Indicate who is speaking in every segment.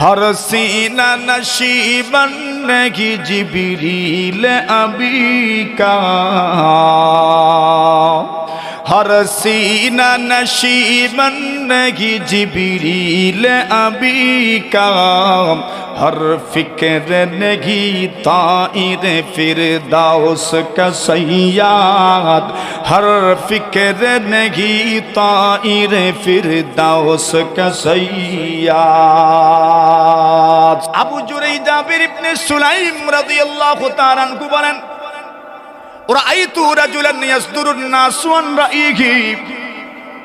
Speaker 1: हर सीना नशीबन नहीं जिब्रील अबी का, हर सीना नशीबन नहीं जिब्रील अबी का, हर फिक्र नहीं ताइर फिरदौस का सय्याद, हर फिक्र नहीं ताइर फिरदौस का सय्याद। আবু জুরাই জাবির ইবনে সুলাইম রাদিয়াল্লাহু তাআলা আনহু বলেন, রাআইতু রাজুলান ইয়াসদুরুন নাসু আন রাইহি।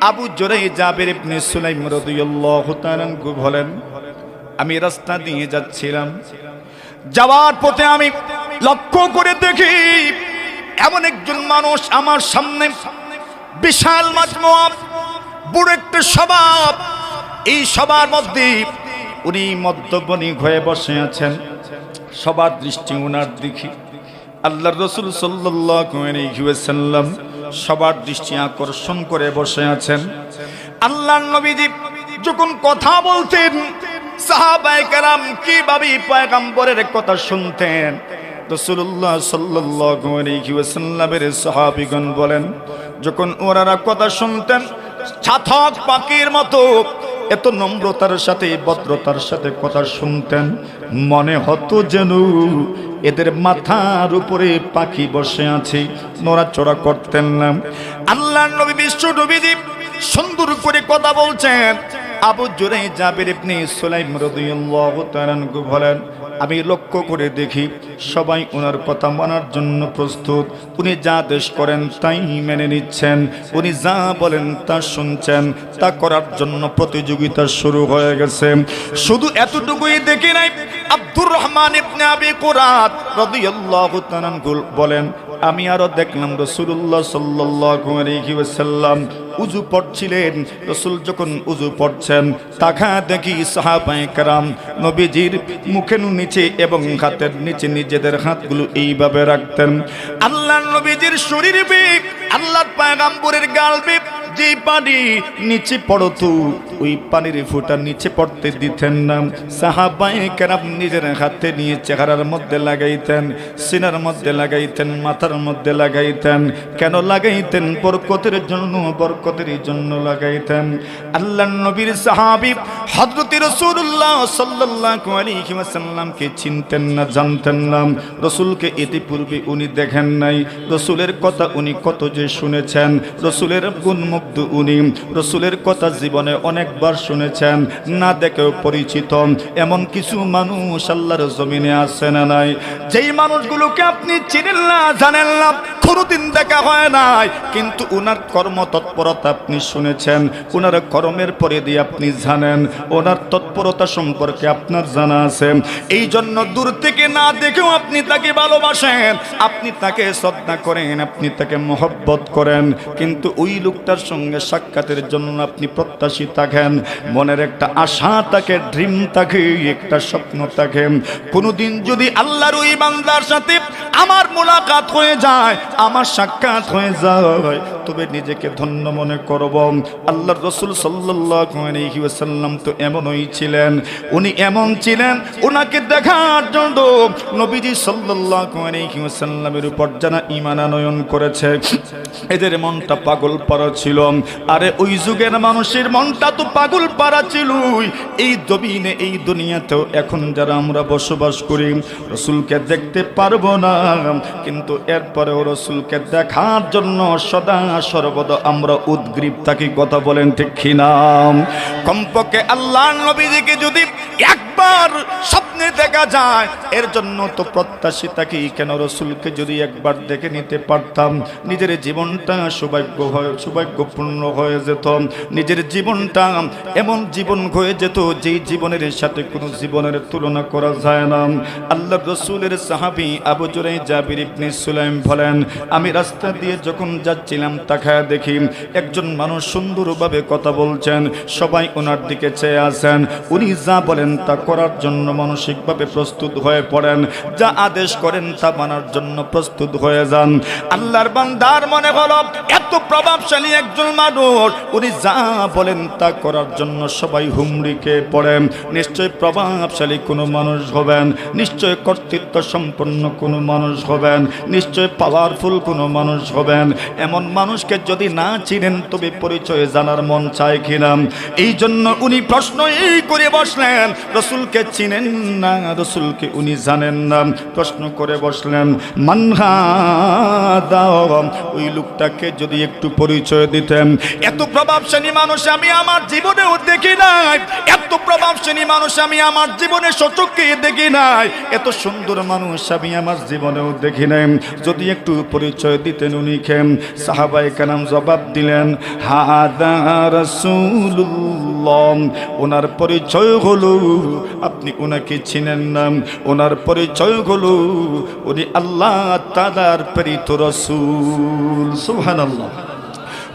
Speaker 1: আবু জুরাই জাবির ইবনে সুলাইম রাদিয়াল্লাহু তাআলা আনহু বলেন, আমি রাস্তা দিয়ে যাচ্ছিলাম, যাওয়ার পথে আমি লক্ষ্য করে দেখি এমন একজন মানুষ আমার সামনে, বিশাল মাজমুয়া, বড় একটা সভা, এই সবার মধ্যে উনি মদ্যপানী হয়ে বসে আছেন। সবার দৃষ্টি ওনার দিকে। আল্লাহর রাসূল সাল্লাল্লাহু আলাইহি ওয়াসাল্লাম সবার দৃষ্টি আকর্ষণ করে বসে আছেন। আল্লাহর নবীজি যখন কথা বলতেন, সাহাবায়ে কেরাম কিভাবে পয়গম্বরের কথা শুনতেন। রাসূলুল্লাহ সাল্লাল্লাহু আলাইহি ওয়াসাল্লামের সাহাবীগণ বলেন, যখন ওনারা কথা শুনতেন ছাতক পাখির মতো এত নম্রতার সাথে, ভদ্রতার সাথে কথা শুনতেন, মনে হতো যেন এদের মাথার উপরে পাখি বসে আছে, নড়াচড়া করতেন না। আল্লাহর নবী বিশ্ব নবীজি সুন্দর করে কথা বলছেন। আবু জুরাই জাবির ইবনে সুলাইম রাদিয়াল্লাহু তাআলা আনহু বলেন, আমি লক্ষ্য করে দেখি সবাই ওনার কথা মানার জন্য প্রস্তুত। উনি যা আদেশ করেন তাই মেনে নিচ্ছেন, উনি যা বলেন তা শুনছেন, তা করার জন্য প্রতিযোগিতা শুরু হয়ে গেছে। শুধু এতটুকুই দেখি নাই, আব্দুর রহমান ইবনে আবি কুরাত রাদিয়াল্লাহু তাআলা আনহু বলেন, আমি আরো দেখলাম রাসূলুল্লাহ সাল্লাল্লাহু আলাইহি ওয়াসাল্লাম উযু পড়ছিলেন। রাসূল যখন উযু পড়ছেন, তাকা দেখি সাহাবায়ে কেরাম নবীজির মুখের নিচে এবং হাতের নিচে নিজেদের হাতগুলো এইভাবে রাখতেন। আল্লাহর নবীজির শরীর বেগ, আল্লাহর পয়গম্বরের গাল বেগ, যে পানি নিচে পড়তো ওই পানির ফোঁটা নিচে পড়তে দিতেন না। সাহাবায়ে কেরাম নিজের হাতে নিয়ে চেহারার মধ্যে লাগাইতেন, সিনার মধ্যে লাগাইতেন, মাথার মধ্যে লাগাইতেন। কেন লাগাইতেন? বরকতের জন্য, বরকতের জন্য লাগাইতেন। আল্লাহর নবীর সাহাবী হযরত রাসূলুল্লাহ সাল্লাল্লাহু আলাইহি ওয়াসাল্লামকে চিনতেন না, জানতেন না। রাসূলকে ইতিপূর্বে উনি দেখেন নাই, রাসূলের কথা উনি কত যে শুনেছেন, রাসূলের গুণমুগ্ধ উনি, রাসূলের কথা জীবনে অনেকবার শুনেছেন, না দেখেও পরিচিত। এমন কিছু মানুষ আল্লাহর জমিনে আছে না নাই? যেই মানুষগুলোকে আপনি চিনেন না, জানেন না, কোনোদিন দেখা হয় নাই, কিন্তু ওনার কর্ম তৎপরতা আপনি শুনেছেন, ওনার কর্মের পরে দিয়ে আপনি জানেন, ওনার তৎপরতা সম্পর্কে আপনার জানা আছে। এই জন্য দূর থেকে না দেখেও আপনি তাকে ভালোবাসেন, আপনি তাকে শ্রদ্ধা করেন, আপনি তাকে মহব্বত করেন। কিন্তু ওই লোকটার সঙ্গে সাক্ষাতের জন্য আপনি প্রত্যাশী থাকেন, মনের একটা আশা থাকে, ড্রিম থাকে, একটা স্বপ্ন থাকে। কোনোদিন যদি আল্লাহর ওই বান্দার সাথে আমার মোলাকাত হয়ে যায়, আমার সাক্ষাৎ হয়ে যায়, তবে নিজেকে ধন্য মনে করব। আল্লাহর রাসূল সাল্লাল্লাহু আলাইহি ওয়াসাল্লাম তো এমনই ছিলেন। উনি এমন ছিলেন, ওনাকে দেখার জন্য নবীজি সাল্লাল্লাহু আলাইহি ওয়াসাল্লামের উপর যারা ঈমান আনয়ন করেছে, এদের মনটা পাগল পারা ছিল। আরে ওই যুগের মানুষের মনটা তো পাগল পারা ছিল। এই জমিনে, এই দুনিয়াতেও এখন যারা আমরা বসবাস করি, রাসূলকে দেখতে পারবো না, কিন্তু এরপরেও রাসূলকে দেখার জন্য সদা সর্বদা আমরা উদ্গ্রীব থাকি। কথা বলেন ঠিক কিনা? কমপক্ষে আল্লাহর নবীজিকে যদি একবার স্বপ্নে দেখা যায়, এর জন্য তো প্রত্যাশী থাকি। কেন? রাসূলকে যদি একবার দেখে নিতে পারতাম, নিজের জীবনটা সৌভাগ্যপূর্ণ হয়ে যেত, নিজের জীবনটা এমন জীবন হয়ে যেত যেই জীবনের সাথে কোনো জীবনের তুলনা করা যায় না। আল্লাহর রাসূলের সাহাবী আবু জুরাই জাবির ইবনে সুলাইম বলেন, আমি রাস্তা দিয়ে যখন যাচ্ছিলাম, তাকায় দেখি একজন মানুষ সুন্দরভাবে কথা বলছেন, সবাই ওনার দিকে চেয়ে আছেন। উনি যা বলেন তা করার জন্য মানুষের মানসিকভাবে প্রস্তুত হয়ে পড়েন, যা আদেশ করেন তা মানার জন্য প্রস্তুত হয়ে যান। আল্লাহর বান্দার মনে হলো এত প্রভাবশালী একজন মানুষ, উনি যা বলেন তা করার জন্য সবাই হুমড়িকে পড়েন। নিশ্চয় প্রভাবশালী কোনো মানুষ হবেন, নিশ্চয় কর্তৃত্ব সম্পন্ন কোনো মানুষ হবেন, নিশ্চয় পাওয়ারফুল কোনো মানুষ হবেন। এমন মানুষকে যদি না চিনেন তবে পরিচয় জানার মন চায় কিনা? এই জন্য উনি প্রশ্ন এই করে বসলেন, রসুলকে চিনেন না, রসুলকে উনি জানেন না। প্রশ্ন করে বসলেন, মানহাদা, ওই লোকটাকে যদি একটু পরিচয় দিতেন। এত প্রভাবশালী মানুষ আমি আমার জীবনেও দেখি নাই, এত প্রভাবশালী মানুষ আমি আমার জীবনে সচক্ষে দেখি নাই, এত সুন্দর মানুষ আমি আমার জীবনেও দেখি নাই। যদি একটু পরিচয় দিতেন উনি কে? সাহাবায়ে কেরাম জবাব দিলেন, হাদা রাসূলুল্লাহ। ওনার পরিচয় হলো, আপনি ওনাকে চিনেন না, ওনার পরিচয় হলো উনি আল্লাহ তাআলার প্রেরিত রাসূল। সুবহানাল্লাহ।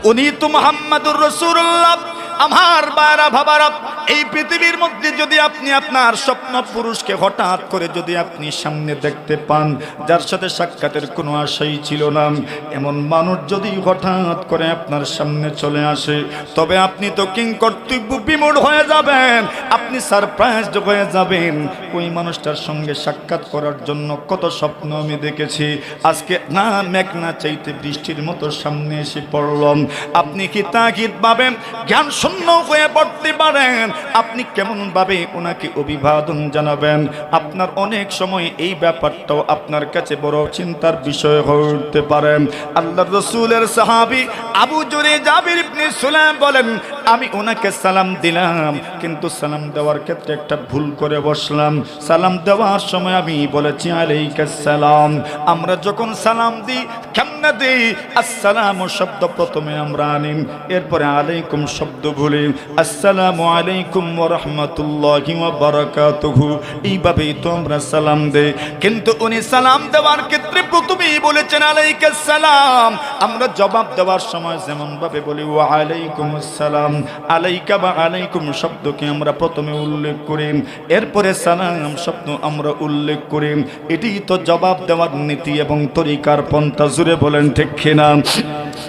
Speaker 1: উনি তো মুহাম্মাদুর রাসূলুল্লাহ। আমার বারা ভাবারা, এই পৃথিবীর মধ্যে যদি আপনি আপনার স্বপ্ন পুরুষকে হঠাৎ করে যদি আপনি সামনে দেখতে পান, যার সাথে সাক্ষাতের কোনো আশাই ছিল না, এমন মানুষ যদি হঠাৎ করে আপনার সামনে চলে আসে, তবে আপনি তো কিংকর্তব্য বিমূঢ় হয়ে যাবেন, আপনি সারপ্রাইজড হয়ে যাবেন। ওই মানুষটার সঙ্গে সাক্ষাৎ করার জন্য কত স্বপ্ন আমি দেখেছি, আজকে না মেঘ না চাইতে বৃষ্টির মতো সামনে এসে পড়লাম। আপনি কি তাগিদ পাবেন, জ্ঞান শূন্য হয়ে পড়তে পারেন? আপনি কেমন ভাবে ওনাকে অভিবাদন জানাবেন? আপনার অনেক সময় এই ব্যাপারটাও আপনার কাছে বড় চিন্তার বিষয় হয়ে উঠতে পারে। আল্লাহর রাসূলের সাহাবী আবু জুরে জাবির ইবনে সুলাইম বলেন, আমি ওনাকে সালাম দিলাম, কিন্তু সালাম দেওয়ার ক্ষেত্রে একটা ভুল করে বসলাম। সালাম দেওয়ার সময় আমি বলেছি আলাইকাস সালাম। আমরা যখন সালাম দিই কেমনে দিই? আসসালামু শব্দ প্রথমে আমরা আনি, এরপরে আলাইকুম শব্দ বলি, আসসালামু আলাইকুম ওয়া রাহমাতুল্লাহি ওয়া বারাকাতুহু। এইভাবেই তো আমরা সালাম দেই। কিন্তু উনি সালাম দেওয়ার ক্ষেত্রে প্রথমেই বলেছেন আলাইকাস সালাম। আমরা জবাব দেওয়ার সময় যেমন ভাবে বলি ওয়া আলাইকুমুস সালাম, আলাইকা বা আলাইকুম শব্দকে আমরা প্রথমে উল্লেখ করি, এরপরে সালাম শব্দ আমরা উল্লেখ করি। এটাই তো জবাব দেওয়ার নীতি এবং তরিকার পন্থা। জুড়ে বলেন ঠিক কিনা?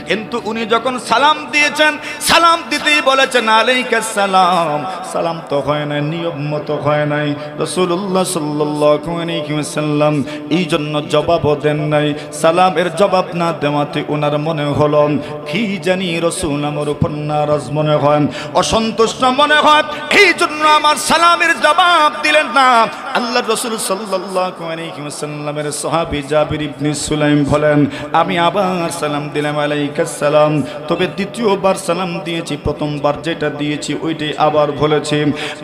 Speaker 1: কিন্তু উনি যখন সালাম দিয়েছেন, সালাম দিতেই বলেছেন আলাইকাস সালাম। সালাম তো হয় না, নিয়ম মতো হয় নাই। রাসূলুল্লাহ সাল্লাল্লাহু আলাইহি ওয়াসাল্লাম এই জন্য জবাবও দেন নাই। সালামের জবাব না দেওয়াতে ওনার মনে হলো কি জানি রাসূল আমার উপর নারাজ মনে হয়, অসন্তুষ্ট মনে হয়, এই জন্য আমার সালামের জবাব দিলেন না। আল্লাহর রাসূল সাল্লাল্লাহু আলাইহি ওয়াসাল্লামের সাহাবী জাবির ইবনে সুলাইম বলেন, আমি আবার সালাম দিলাম আলাইকাস সালাম, তবে দ্বিতীয়বার সালাম দিয়েছি, প্রথমবার যেটা দিয়েছি ওইটাই আবার বলেছি।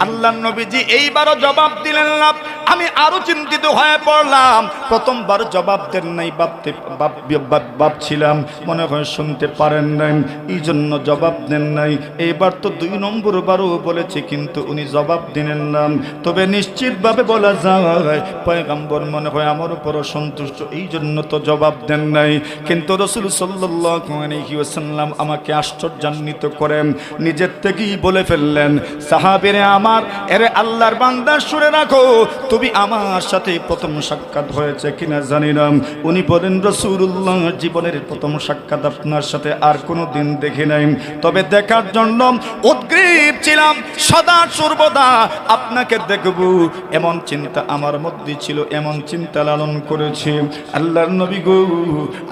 Speaker 1: আল্লাহর নবীজি এইবারও জবাব দিলেন না। আমি আরো চিন্তিত হয়ে পড়লাম, প্রথমবার জবাব দেন নাই, ভাবছিলাম মনে হয় শুনতে পারেন নাই, এই জন্য জবাব দেন নাই। এইবার তো 2 নম্বর বারও বলেছি, কিন্তু উনি জবাব দিলেন না। তবে নিশ্চিতভাবে বলা যায় পয়গম্বর মনে হয় আমার উপর সন্তুষ্ট, এই জন্য তো জবাব দেন নাই। কিন্তু রাসূল সাল্লাল্লাহু আলাইহি ওয়াসাল্লাম আমাকে আশ্চর্যান্বিত করেন, নিজের থেকেই বলে ফেললেন, সাহাবীরে আমার, এরে আল্লাহর বান্দা শুনে রাখো, তুমি আমার সাথে প্রথম সাক্ষাৎ হয়েছে কিনা জানি না। উনি বলেন, রাসূলুল্লাহ জীবনের প্রথম সাক্ষাৎ আপনার সাথে আর কোনো দিন দেখি নাই, তবে দেখার জন্য উদ্গ্রীব ছিলাম, সদা সর্বদা আপনাকে দেখব এমন চিন্তা আমার মধ্যে ছিল, এমন চিন্তা লালন করেছি। আল্লাহর নবী গো,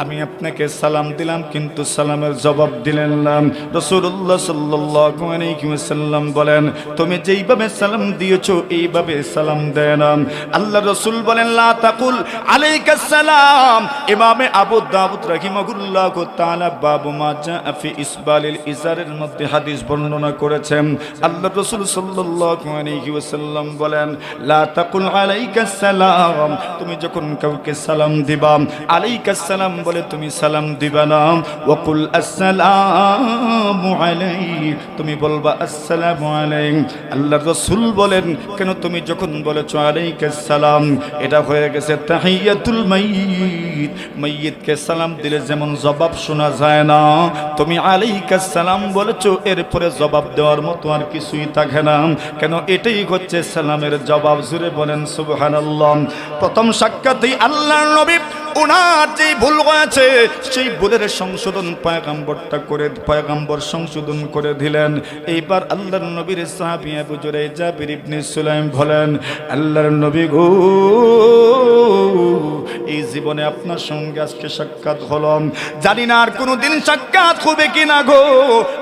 Speaker 1: আমি আপনাকে সালাম দিলাম, কিন্তু সালামের জবাব দিলেন না। রাসূলুল্লাহ সাল্লাল্লাহু আলাইহি ওয়াসাল্লাম বলেন, তুমি যেইভাবে সালাম দিয়েছো এইভাবে সালাম দেয় না। আল্লাহ রাসূল বলেন, লা তাকুল আলাইকাস সালাম। ইমামে আবু দাউদ রাহিমাহুল্লাহু তাআলা বাবু মা জাআ ফি ইসবালিল ইজারের মধ্যে হাদিস বর্ণনা করেছেন। আল্লাহ রাসূল সাল্লাল্লাহু আলাইহি ওয়াসাল্লাম বলেন, লা তাকুল আলাইকাস সালাম। তুমি যখন কাউকে সালাম দিবা, আলাইকাস সালাম বলে তুমি সালাম দিবা না। ওয়াকুল আসসালামু আলাইক, তুমি বলবা আসসালামু আলাইক। আল্লাহর রাসূল বলেন, কেন তুমি যখন বলেছো আলাইকাস সালাম, এটা হয়ে গেছে তাহিয়াতুল মাইয়িত। মাইয়িতকে সালাম দিলে যেমন জবাব শোনা যায় না, তুমি আলাইকাস সালাম বলেছো, এরপরে জবাব দেওয়ার মতো আর কিছুই থাকে না। কেন? এটাই হচ্ছে সালামের জবাব। জুড়ে বলেন সুবহানাল্লাহ। প্রথম সাক্ষাতেই আল্লাহর নবী ওনার যে ভুল হয়েছে সেই ভুলের সংশোধন পয়গম্বর সংশোধন করে দিলেন। এইবার আল্লাহর নবীর সাহাবী আবু জুরাইজা ইবনে সুলাইম বলেন, আল্লাহর নবী গো, এই জীবনে আপনার সঙ্গে আজকে সাক্ষাৎ হলো, জানি না আর কোনোদিন সাক্ষাৎ হবে কিনা গো।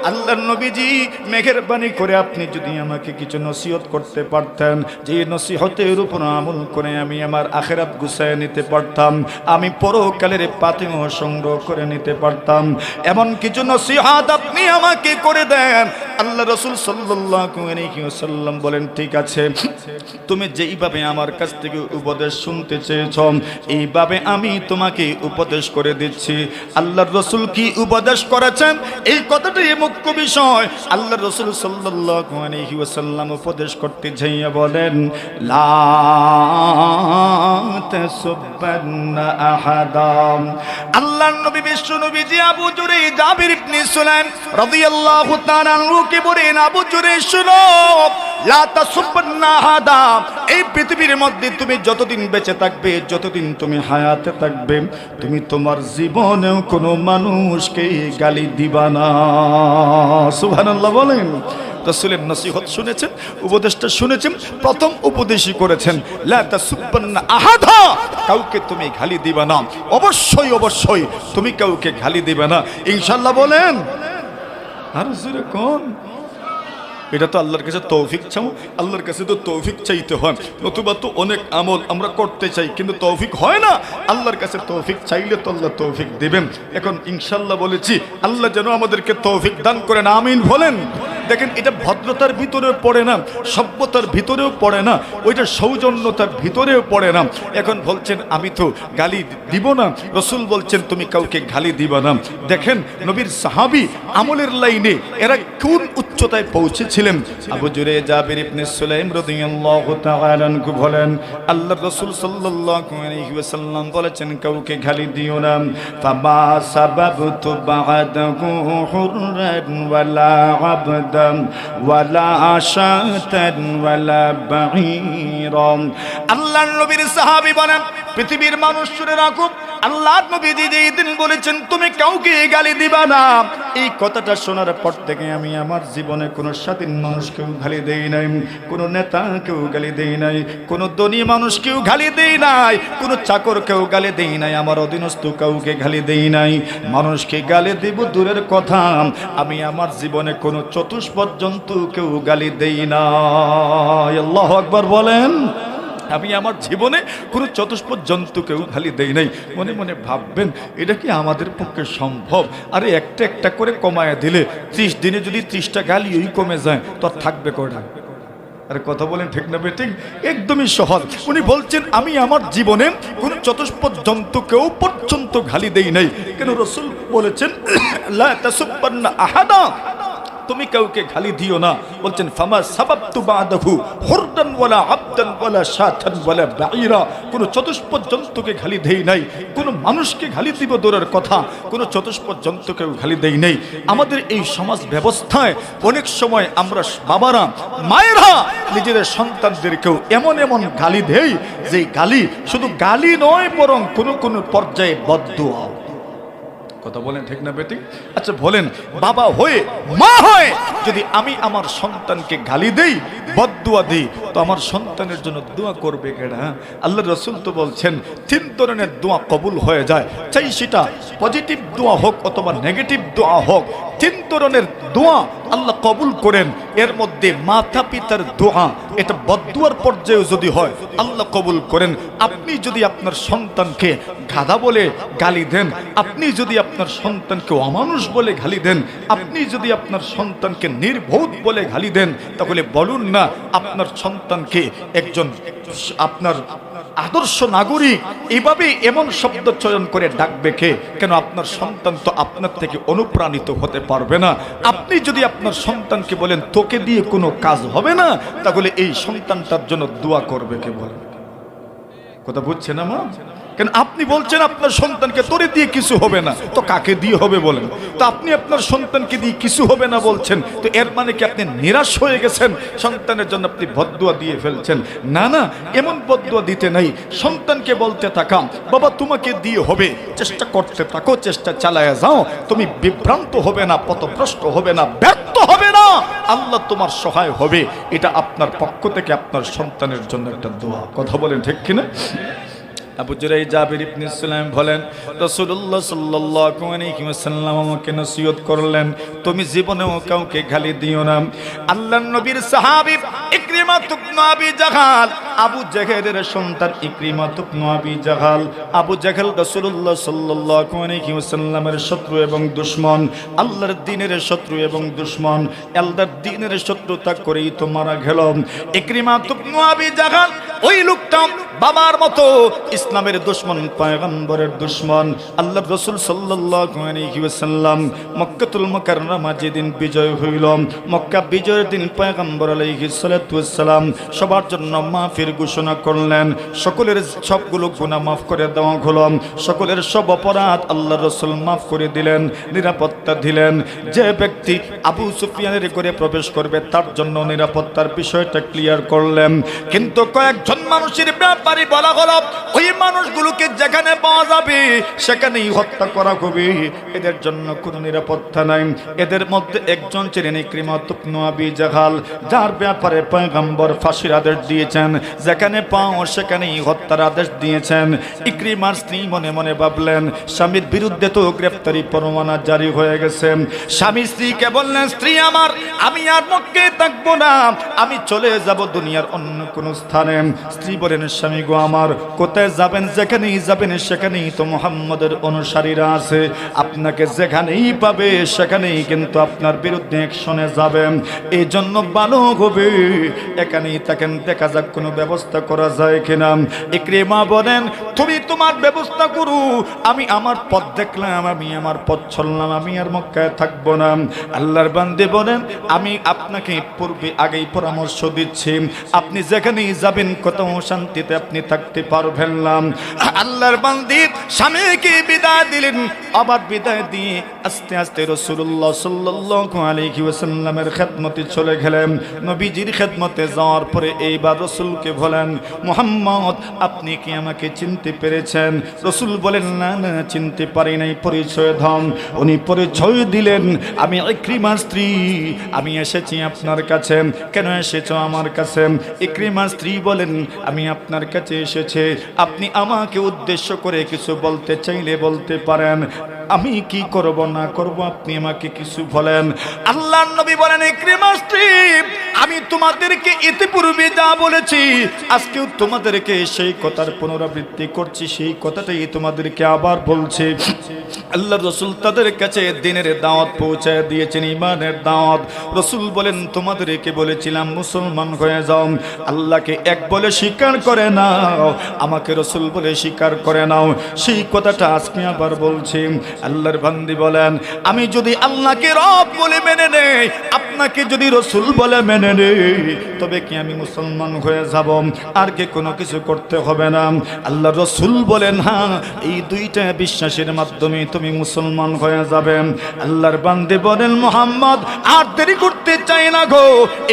Speaker 1: আল্লাহর নবীজি মেহেরবানি করে আপনি যদি আমাকে কিছু নসিহত করতে পারতেন, যে নসিহতের উপর আমল করে আমি আমার আখিরাত গুছায় নিতে পারতাম, আমি পরকালের পাতেও সংগ্রহ করে নিতে পারতাম, এমন কিছু নসিহত আপনি আমাকে করে দেন। আল্লাহ রাসূল সাল্লাল্লাহু আলাইহি ওয়াসাল্লাম বলেন, ঠিক আছে, তুমি যেইভাবে আমার কাছ থেকে উপদেশ শুনতে চেয়েছ এইভাবে আমি তোমাকে উপদেশ করে দিচ্ছি। আল্লাহর রাসূল কি উপদেশ করেছেন এই কথাটাই মুখ্য বিষয়। আল্লাহর রাসূল সাল্লাল্লাহু আলাইহি ওয়াসাল্লাম উপদেশ করতে যাইয়া বলেন, লা তাসুববান্না আহাদাম। আল্লাহর নবী বিশ্ব নবীজি আবু জুরাইজা ইবনে সুলাইম রাদিয়াল্লাহু তাআলা আনহুকে বলেন, আবু জুরাইজ শুনো, লা তাসুববান্না আহাদাম, এই পৃথিবীর মধ্যে তুমি যতদিন বেঁচে থাকবে, যতদিন তুমি হায়াতে থাকবে, তুমি তোমার জীবনেও কোনো মানুষকে গালি দিবা না। সুবহানাল্লাহ বলেন। রাসূলের নসিহত শুনেছেন, উপদেশটা শুনেছেন, প্রথম উপদেশই করেছেন, লা তাসুববান্না আহাদা, কাউকে তুমি গালি দিবা না, অবশ্যই অবশ্যই তুমি কাউকে গালি দিবে না, ইনশাআল্লাহ বলেন। আর জোরে কোন, এটা তো আল্লাহর কাছে তৌফিক চাও, আল্লাহর কাছে তো তৌফিক চাইতে হয়, নতুবা তো অনেক আমল আমরা করতে চাই কিন্তু তৌফিক হয় না। আল্লাহর কাছে তৌফিক চাইলে তো আল্লাহ তৌফিক দিবেন। এখন ইনশাআল্লাহ বলেছি, আল্লাহ যেন আমাদেরকে তৌফিক দান করেন, আমিন বলেন। দেখেন, এটা ভদ্রতার ভিতরেও পড়ে না, সভ্যতার ভিতরেও পড়ে না, ওইটা সৌজন্যতার ভিতরেও পড়ে না। এখন বলছেন আমি তো গালি দিব না, রাসূল বলছেন তুমি কাউকে গালি দিবা না। দেখেন নবীর সাহাবী আমলের লাইনে এরা কোন উচ্চতায় পৌঁছেছিলেন। আবু জুরাইজা ইবনে সুলাইম রাদিয়াল্লাহু তাআলা আনহু বলেন, আল্লাহর রাসূল সাল্লাল্লাহু আলাইহি ওয়াসাল্লাম বলেছেন কাউকে গালি দিও না। ফামা সাবাবতু বা'দাহু হুররান ওয়ালা আবদ ওয়ালা শাতান ওয়ালা বাঈরাম। আল্লাহর নবীর সাহাবী বলেন, পৃথিবীর মানুষ শুনে রাখুক, আল্লাহর নবী যেই দিন বলেছেন তুমি কাউকে গালি দিবা না, এই কথাটা শোনার পর থেকে আমি আমার জীবনে কোনো স্বাধীন মানুষকেও গালি দেই নাই, কোনো নেতাকেও গালি দেই নাই, কোনো ধনী মানুষকেও গালি দেই নাই, কোনো চাকরকেও গালি দেই নাই, আমার অধীনস্থ কাউকে গালি দেই নাই। মানুষকে গালি দেব দূরের কথা, আমি আমার জীবনে কোনো চতুষ্পদ জন্তুকেও গালি দেই না। আল্লাহু আকবার বলেন। আমি আমার জীবনে কোনো চতুষ্পদ জন্তুকেও গালি দেই নাই। মনে মনে ভাববেন, এটা কি আমাদের পক্ষে সম্ভব? আরে একটা একটা করে কমায় দিলে 30 দিনে যদি 30টা গালি ওই কমে যায় তো থাকবে কয়টা? আরে কথা বলেন ঠিক না বেঠিক? একদমই সহজ। উনি বলছেন আমি আমার জীবনে কোনো চতুষ্পদ জন্তুকেও পর্যন্ত গালি দেই নাই। কেন? রাসূল বলেছেন লা তাসুববান্না আহাদা, তুমি কাউকে গালি দিও না। বলছেন ফামা সাবাবতু বা'দাহু হুরদান ওয়ালা আবদান ওয়ালা শাতান ওয়ালা বাঈরা, কোন চতুষ্পদ জন্তুকে গালি দেই নাই, কোন মানুষকে গালি দিব দূরের কথা, কোন চতুষ্পদ জন্তুকেও গালি দেই নাই। আমাদের এই সমাজ ব্যবস্থায় অনেক সময় আমরা বাবারা মায়েরা নিজেদের সন্তানদেরকেও এমন এমন গালি দেই যে গালি শুধু গালি নয়, বরং কোন কোন পর্যায়ে বদদুয়া। কথা বলেন ঠিক না বেটি? আচ্ছা বলেন, বাবা হয়ে মা হয়ে যদি আমি আমার সন্তানকে গালি দেই, বদদুয়া দিই, তো আমার সন্তানের জন্য দোয়া করবে কেডা? আল্লাহর রাসূল তো বলছেন 3 ধরনের দোয়া কবুল হয়ে যায়, চাই সেটা পজিটিভ দোয়া হোক অথবা নেগেটিভ দোয়া হোক, 3 ধরনের দোয়া আল্লাহ কবুল করেন। এর মধ্যে মাতা পিতার দোয়া, এটা বদদুয়ার পর্যায়ে যদি হয় আল্লাহ কবুল করেন। আপনি যদি আপনার সন্তানকে গাধা বলে গালি দেন, আপনি যদি আপনার আপনার সন্তানকে অমানুষ বলে গালি দেন, আপনি যদি আপনার সন্তানকে নির্বোধ বলে গালি দেন, তাহলে বলুন না আপনার সন্তানকে একজন আপনার আদর্শ নাগরিক এভাবে এমন শব্দ চয়ন করে ডাকবে কে? কেন আপনার সন্তান তো আপনার থেকে অনুপ্রাণিত হতে পারবে না। আপনি যদি আপনার সন্তানকে বলেন তোকে দিয়ে কোনো কাজ হবে না, তাহলে এই সন্তানটার জন্য দোয়া করবে কে? বলেন, কথা বুঝছেন আমার? কেন আপনি বলছেন আপনার সন্তানকে তোরে দিয়ে কিছু হবে না, তো কাকে দিয়ে হবে বলেন? তো আপনি আপনার সন্তানকে দিয়ে কিছু হবে না বলছেন, তো এর মানে কি আপনি নিরাশ হয়ে গেছেন? সন্তানের জন্য আপনি বদদুয়া দিয়ে ফেলছেন? না না, এমন বদদুয়া দিতে নাই। সন্তানকে বলতে থাকাম, বাবা তোমাকে দিয়ে হবে, চেষ্টা করতে থাকো, চেষ্টা চালায় যাও, তুমি বিভ্রান্ত হবে না, পথভ্রষ্ট হবে না, ব্যর্থ হবে না, আল্লাহ তোমার সহায় হবে। এটা আপনার পক্ষ থেকে আপনার সন্তানের জন্য একটা দোয়া। কথা বলেন ঠিক কিনা? আবু জুরাইজ জাবির ইবনে সুলাইম বলেন, রাসূলুল্লাহ সাল্লাল্লাহু আলাইহি ওয়াসাল্লাম আমাকে নসিহত করলেন, তুমি জীবনেও কাউকে গালি দিও না। আল্লাহর নবীর সাহাবী ইকরিমা ইবনে আবি জাহাল, আবু জাহেলের সন্তান ইকরিমা ইবনে আবি জাহাল। আবু জাহেল রাসূলুল্লাহ সাল্লাল্লাহু আলাইহি ওয়াসাল্লামের শত্রু এবং দুশমন, আল্লাহর দ্বীনের শত্রু এবং দুশমন। আল্লাহর দ্বীনের শত্রুতা করেই তো মারা গেল। ইকরিমা ইবনে আবি জাহাল ওই লোকটা বাবার মতো ইসলামের দুশমন, পয়গম্বরের দুশমন। আল্লাহর রাসূল সাল্লাল্লাহু আলাইহি ওয়াসাল্লাম মক্কাতুল মুকাররমা যেদিন বিজয় হইল, মক্কা বিজয়ের দিন পয়গম্বর আলাইহিস সালাতু ওয়াস সালাম সবার জন্য মাফের ঘোষণা করলেন। সকলের সবগুলো গুনাহ মাফ করে দেওয়া হলো, সকলের সব অপরাধ আল্লাহর রাসূল মাফ করে দিলেন, নিরাপত্তা দিলেন। যে ব্যক্তি আবু সুফিয়ানের ঘরে প্রবেশ করবে তার জন্য নিরাপত্তার বিষয়টা ক্লিয়ার করলেন। কিন্তু কয়েকজন মানুষের ব্যাপারে বলা হলো ওই মানুষগুলোকে যেখানে পাওয়া যাবে সেখানেই হত্যা করা হবে, এদের জন্য কোনো নিরাপত্তা নাই। এদের মধ্যে একজন ছিলেন ইকরিমা ইবনে আবি জাহাল, যার ব্যাপারে পয়গম্বর ফাঁসির আদেশ দিয়েছেন, যেখানে পাও সেখানেই হত্যার আদেশ দিয়েছেন। ইকরিমার স্ত্রী মনে মনে ভাবলেন, স্বামীর বিরুদ্ধে তো গ্রেফতারি পরোয়ানা জারি হয়ে গেছে। স্বামী স্ত্রীকে বললেন, স্ত্রী আমার, আমি আর মক্কে থাকবো না, আমি চলে যাব দুনিয়ার অন্য কোনো স্থানে। স্ত্রী বলেন, স্বামী গো আমার, কোথায় যাবেন? যেখানেই যাবেন সেখানেই তো মুহাম্মদের অনুসারীরা আছে, আপনাকে যেখানেই পাবে সেখানেই কিন্তু আপনার বিরুদ্ধে অ্যাকশনে যাবেন। এই জন্য ভালো হবে এখানেই থাকেন, দেখা যাক কোনো ব্যবস্থা করা যায় কিনা। ইকরিমা বলেন, তুমি তোমার ব্যবস্থা করো, আমি আমার পথ দেখলাম, আমি আমার পথ চললাম, আমি আর মক্কায় থাকবো না। আল্লাহর বান্দে বলেন, আমি আপনাকে পূর্বে আগেই পরামর্শ দিচ্ছি, আপনি যেখানেই যাবেন কোথাও শান্তিতে আপনি থাকতে পারবেন না। আল্লাহর বান্দী স্বামীকে বিদায় দিলেন, আবার বিদায় দিয়ে আস্তে আস্তে রাসূলুল্লাহ সাল্লাল্লাহু আলাইহি ওয়াসাল্লামের খেদমতে চলে গেলেন। নবীজির খেদমতে যাওয়ার পরে এইবার রাসূলকে বলেন, মুহাম্মদ আপনি কি আমাকে চিনতে পেরেছেন? রাসূল বলেন, না না চিনতে পারি নাই, পরিচয় দাও। উনি পরিচয় দিলেন, আমি ইকরিমার স্ত্রী, আমি এসেছি আপনার কাছে। কেন এসেছো আমার কাছে? ইকরিমার স্ত্রী বলেন, আমি আপনার কাছে এসেছি, আপনি আমাকে উদ্দেশ্য করে কিছু বলতে চাইলে বলতে পারেন, আমি কি করব না করব আপনি আমাকে কিছু বলেন। আল্লাহর নবী বলেন, ইকরিমার স্ত্রী, আমি তোমাদেরকে ইতিপূর্বে যা বলেছি আজকেও তোমাদেরকে সেই কথার পুনরাবৃত্তি করছি, সেই কথাটাই তোমাদেরকে আবার বলছি। আল্লাহর রাসূল তাদের কাছে দ্বীনের দাওয়াত পৌঁছায় দিয়েছেন, ঈমানের দাওয়াত। রাসূল বলেন, তোমাদেরকে বলেছিলাম মুসলমান হয়ে যাও, আল্লাহকে এক বলে স্বীকার করে নাও, আমাকে রাসূল বলে স্বীকার করে নাও, সেই কথাটা আজকে আবার বলছি। আল্লাহর বান্দী বলেন, আমি যদি আল্লাহকে রব বলে মেনে নেই, আপনাকে যদি রাসূল বলে মেনে নেই, তবে কি আমি মুসলমান হয়ে যাব? আর কি কোনো কিছু করতে হবে না? আল্লাহর রাসূল বলেন, হ্যাঁ, এই দুইটা বিশ্বাসের মাধ্যমে তুমি মুসলমান হয়ে যাবে। আল্লাহর বান্দী বলেন, মুহাম্মদ আর দেরি করতে চাই না গো,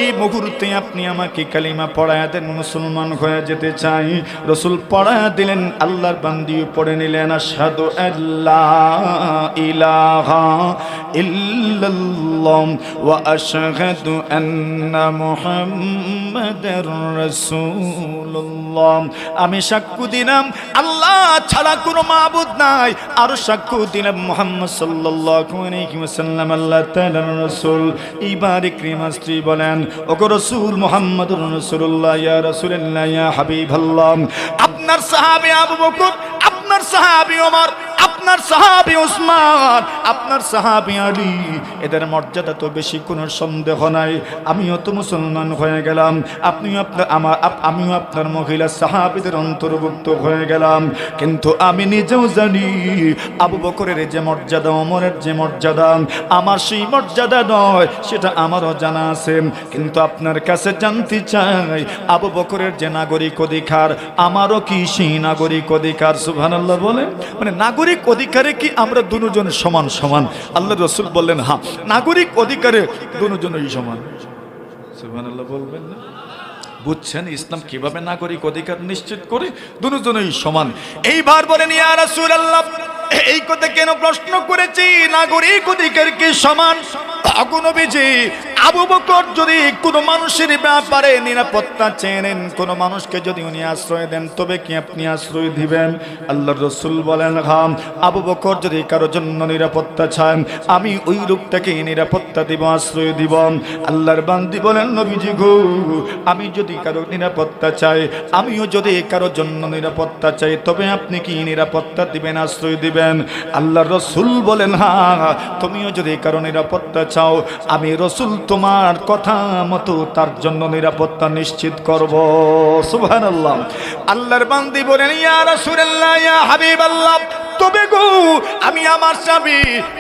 Speaker 1: এই মুহূর্তে আপনি আমাকে কালিমা পড়ায় দেন, মুসলমান হয়ে যেতে চাই। রাসূল পড়ায় দিলেন, আল্লাহর বান্দী পড়ে নিলেন, আশহাদু আল্লা ইলাহা ইল্লাল্লাহ ওয়া আশহাদু আন্না মুহাম্মাদার রাসূলুল্লাহ। আমি সাক্ষ্য দিলাম আল্লাহ ছাড়া কোনো মাবুদ নাই, আর সাক্ষ্য দিলাম মুহাম্মদ সাল্লাল্লাহু আলাইহি ওয়াসাল্লাম আল্লাহ তাআলার রাসূল। এইবার ইকরিমা স্ত্রী বলেন, ওগো রাসূল মুহাম্মদুর রাসূলুল্লাহ, ইয়া রাসূলুল্লাহ, ইয়া হাবিবাল্লাহ, আপনার সাহাবী আবু বকর, আপনার সাহাবী ওমর, আপনার আপনার সাহাবী উসমান, আপনার সাহাবী আলী, এদের মর্যাদা তো বেশি, কোনো সন্দেহ নাই। আমিও তো মুসলমান হয়ে গেলাম, আমিও আপনার মহিলা সাহাবীদের অন্তর্ভুক্ত হয়ে গেলাম। কিন্তু আমি নিজেও জানি আবু বকরের যে মর্যাদা, ওমরের যে মর্যাদা, আমার সেই মর্যাদা নয়, সেটা আমারও জানা আছে। কিন্তু আপনার কাছে জানতে চাই, আবু বকরের যে নাগরিক অধিকার, আমারও কি সেই নাগরিক অধিকার? সুবহানাল্লাহ বলেন। মানে নাগরিক অধিকারে কি আমরা দুজন সমান সমান? আল্লাহ রাসূল বললেন হ্যাঁ, নাগরিক অধিকারে দুজনই সমান। সুবহানাল্লাহ বলবেন না? বুঝছেন ইসলাম কিভাবে নাগরিক অধিকার নিশ্চিত করে? দুজনই সমান। এইবার বলেন ইয়া রাসূলুল্লাহ, এই কথা কেন প্রশ্ন করেছি, নাগরিক অধিকার কি সমান? নবীজি, আবু বকর যদি কোনো মানুষের ব্যাপারে নিরাপত্তা চেয়েন, কোনো মানুষকে যদি উনি আশ্রয় দেন, তবে কি আপনি আশ্রয় দিবেন? আল্লাহর রাসূল বলেন হ্যাঁ, আবু বকর যদি কারোর জন্য নিরাপত্তা চান, আমি ওই লোকটাকে নিরাপত্তা দিব, আশ্রয় দিব। আল্লাহর বান্দি বলেন নবীজি গো, আমি যদি কারো নিরাপত্তা চাই, আমিও যদি কারোর জন্য নিরাপত্তা চাই, তবে আপনি কি নিরাপত্তা দিবেন, আশ্রয় দিবেন? আল্লাহর রাসূল বলেন হ্যাঁ, তুমিও যদি কারো নিরাপত্তা চাও, আমি রাসূল তোমার কথা মতো তার জন্য নিরাপত্তা নিশ্চিত করব। সুবহানাল্লাহ। আল্লাহর বান্দি বলেন ইয়া রাসূলুল্লাহ, ইয়া হাবিবাল্লাহ, তবে গো আমি আমার স্বামী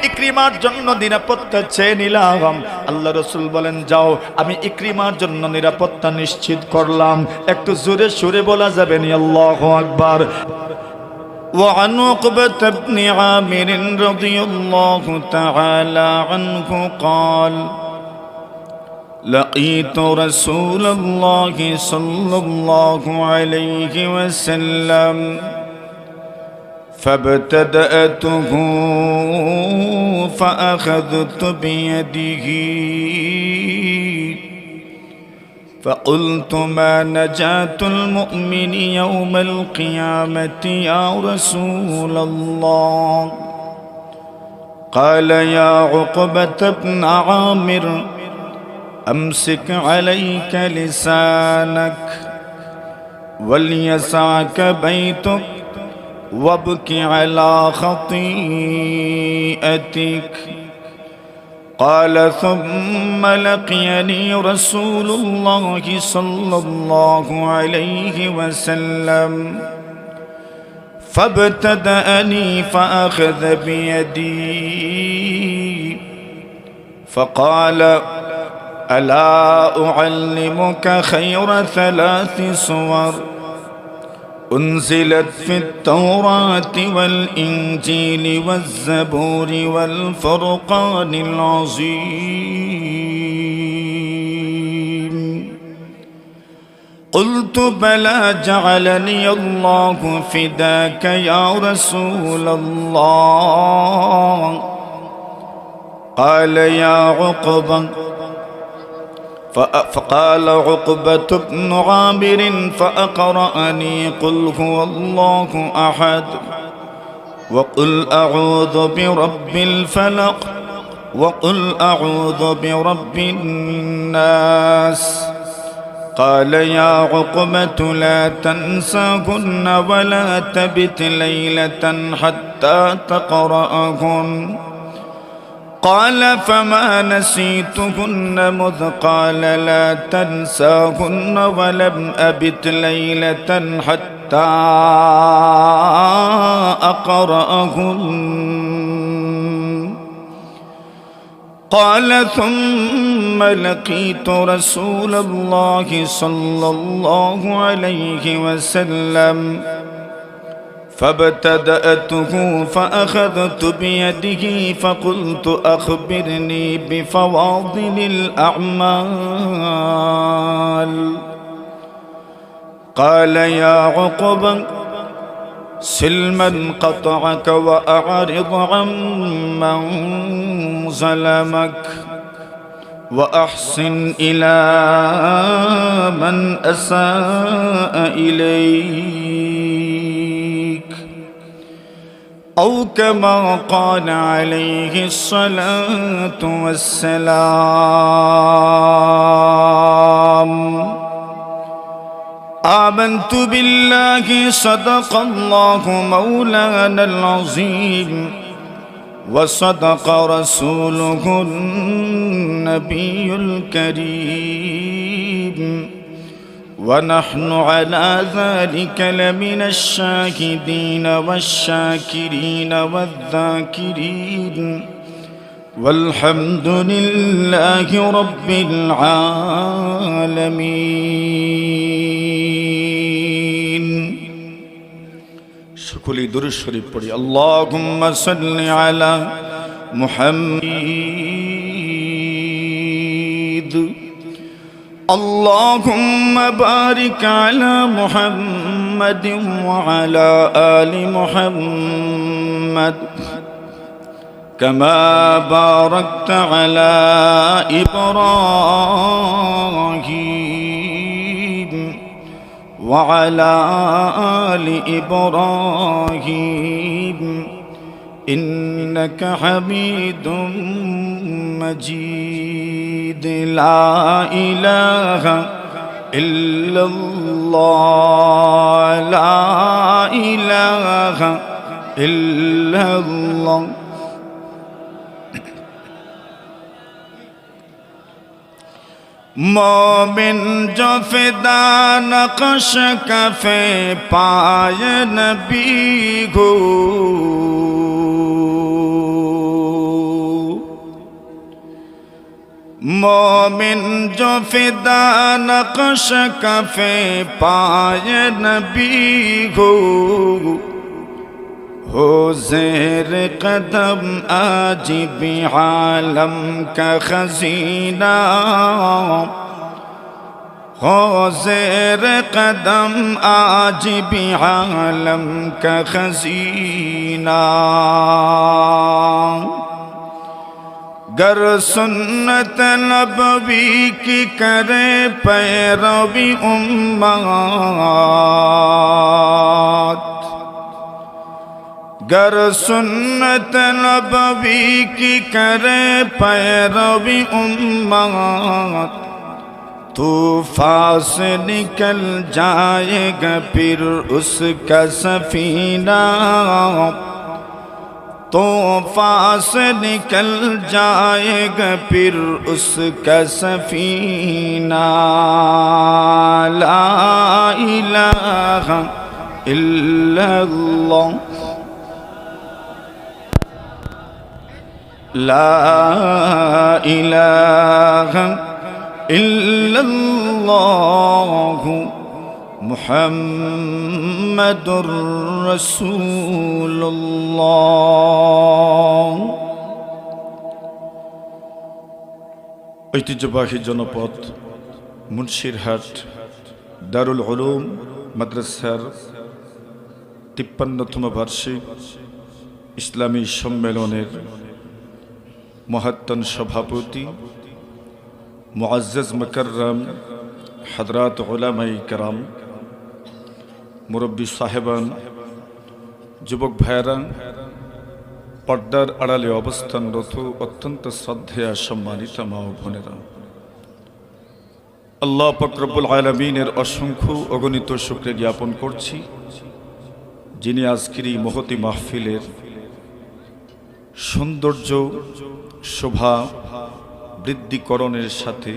Speaker 1: ইকরিমার জন্য নিরাপত্তা চেয়ে নিলাম। আল্লাহ রাসূল বলেন যাও, আমি ইকরিমার জন্য নিরাপত্তা নিশ্চিত করলাম। একটু জোরে সুরে বলা যাবে নি আল্লাহু আকবার। وعن عقبة بن عامر رضي الله تعالى عنه قال لقيت رسول الله صلى الله عليه وسلم فابتدأته فأخذت بيده فقلت ما نجاة المؤمن يوم القيامة يا رسول الله؟ قال يا عقبة بن عامر أمسك عليك لسانك وليسعك بيتك وابك على خطيئتك. قال ثم لقيني رسول الله صلى الله عليه وسلم فابتدأني فأخذ بيدي فقال ألا أعلمك خير ثلاث صور أنزلت في التوراة والإنجيل والزبور والفرقان العظيم؟ قلت بلى جعلني الله فداك يا رسول الله. قال يا عقبة فقال عقبة بن عامر فأقرأني قل هو الله أحد وقل أعوذ برب الفلق وقل أعوذ برب الناس. قال يا عقبة لا تنساهن ولا تبت ليلة حتى تقرأهن. قال فما نسيتهن مذ قال لا تنساهن ولم أبت ليلة حتى أقرأهن. قال ثم لقيت رسول الله صلى الله عليه وسلم فابتدأته فأخذت بيده فقلت أخبرني بفواضل الأعمال. قال يا عقبة سل من قطعك وأعرض عمن ظلمك وأحسن إلى من أساء إليك أو كما قال عليه الصلاة والسلام. آمنت بالله صدق الله مولانا العظيم وصدق رسوله النبي الكريم ونحن على ذلك لمن الشاهدين والشاكرين والذاكرين والحمد لله رب العالمين সকলেই দুরূদ শরীফ পড়ি আল্লাহুম্মা সাল্লি আলা মুহাম্মাদ اللهم بارك على محمد وعلى آل محمد كما باركت على إبراهيم وعلى آل إبراهيم إنك حميد مجيد لا إله إلا الله لا إله إلا الله मोमिन जो फिदा नक्श कफे पाय नबी गो मोमिन जो फिदा नक्श कफे पाय नबी गो हो ज़ेर कदम आज भी आलम का खजीना हो ज़ेर कदम आज भी आलम का खजीना गर सुन्नत नबवी की करे पैरवी उम्मत गर सुन्नत नबवी की करे पैरवी उम्मत तूफ़ान से निकल जाएगा फिर उसका सफीना तूफ़ान से निकल जाएगा फिर उसका सफीना ला इलाहा इल्लल्लाह لا إله إلا الله محمد رسول الله ঐতিহ্যবাহী জনপদ মুন্সিরহাট দারুল উলুম মাদ্রাসার ৫৩তম বার্ষিক ইসলামী সম্মেলনের মহাত্তন সভাপতি মুআজ্জাজ মুকাররম হযরত উলামায়ে কেরাম মুরব্বী সাহেবান যুবক ভাইয়েরা পর্দার আড়ালে অবস্থানরত অত্যন্ত শ্রদ্ধেয় সম্মানিত মা ও বোনেরা আল্লাহ পাক রব্বুল আলামিনের অসংখ্য অগণিত শুকরিয়া জ্ঞাপন করছি যিনি আজকের এই মহতি মাহফিলের সৌন্দর্য শোভা বৃদ্ধিকরণের সাথে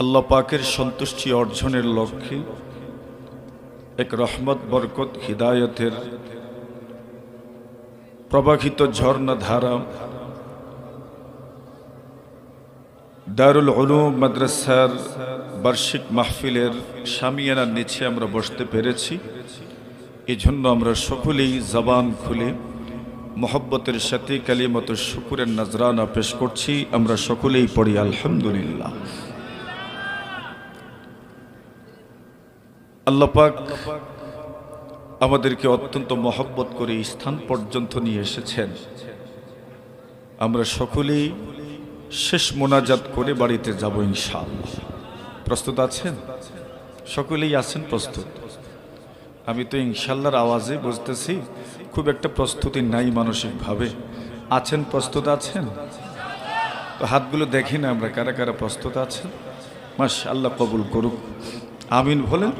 Speaker 1: আল্লাহ পাকের সন্তুষ্টি অর্জনের লক্ষ্যে এক রহমত বরকত হিদায়াতের প্রবাহিত ঝর্ণা ধারা দারুল উলুম মাদ্রাসার বার্ষিক মাহফিলের শামিয়ানার নিচে আমরা বসতে পেরেছি এজন্য আমরা সকলেই জবান খুলে মোহব্বতের সাথে কালিমাত শুকরের নজরানা পেশ করছি আমরা সকলেই পড়ি আলহামদুলিল্লাহ আল্লাহ পাক আমাদেরকে অত্যন্ত মহব্বত করে স্থান পর্যন্ত নিয়ে এসেছেন আমরা সকলেই শেষ মোনাজাত করে বাড়িতে যাব ইনশাআল্লাহ প্রস্তুত আছেন সকলেই আছেন প্রস্তুত আমি তো ইনশাআল্লাহর আওয়াজে বুঝতেছি খুব একটা প্রস্তুতি নাই মানসিকভাবে আছেন প্রস্তুত আছেন তো হাতগুলো দেখি না আমরা কারা কারা প্রস্তুত আছেন মাশাআল্লাহ কবুল করুক
Speaker 2: আমিন বলেন।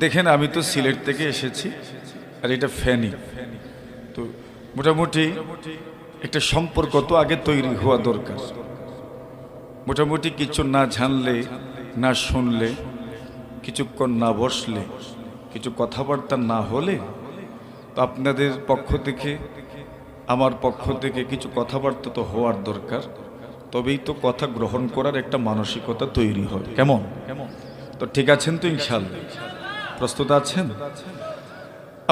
Speaker 2: দেখেন আমি তো সিলেট থেকে এসেছি, আর এটা ফেনী, তো মোটামুটি একটা সম্পর্ক তো আগে তৈরি হওয়া দরকার। মোটামুটি কিছু না জানলে, না শুনলে, কিছুক্ষণ না বসলে, কিছু কথাবার্তা না হলে, তো আপনাদের পক্ষ থেকে, আমার পক্ষ থেকে কিছু কথাবার্তা তো হওয়ার দরকার। তবেই তো কথা গ্রহণ করার একটা মানসিকতা তৈরি হয়। কেমন? তো ঠিক আছেন তো ইনশাআল্লাহ? প্রস্তুত আছেন?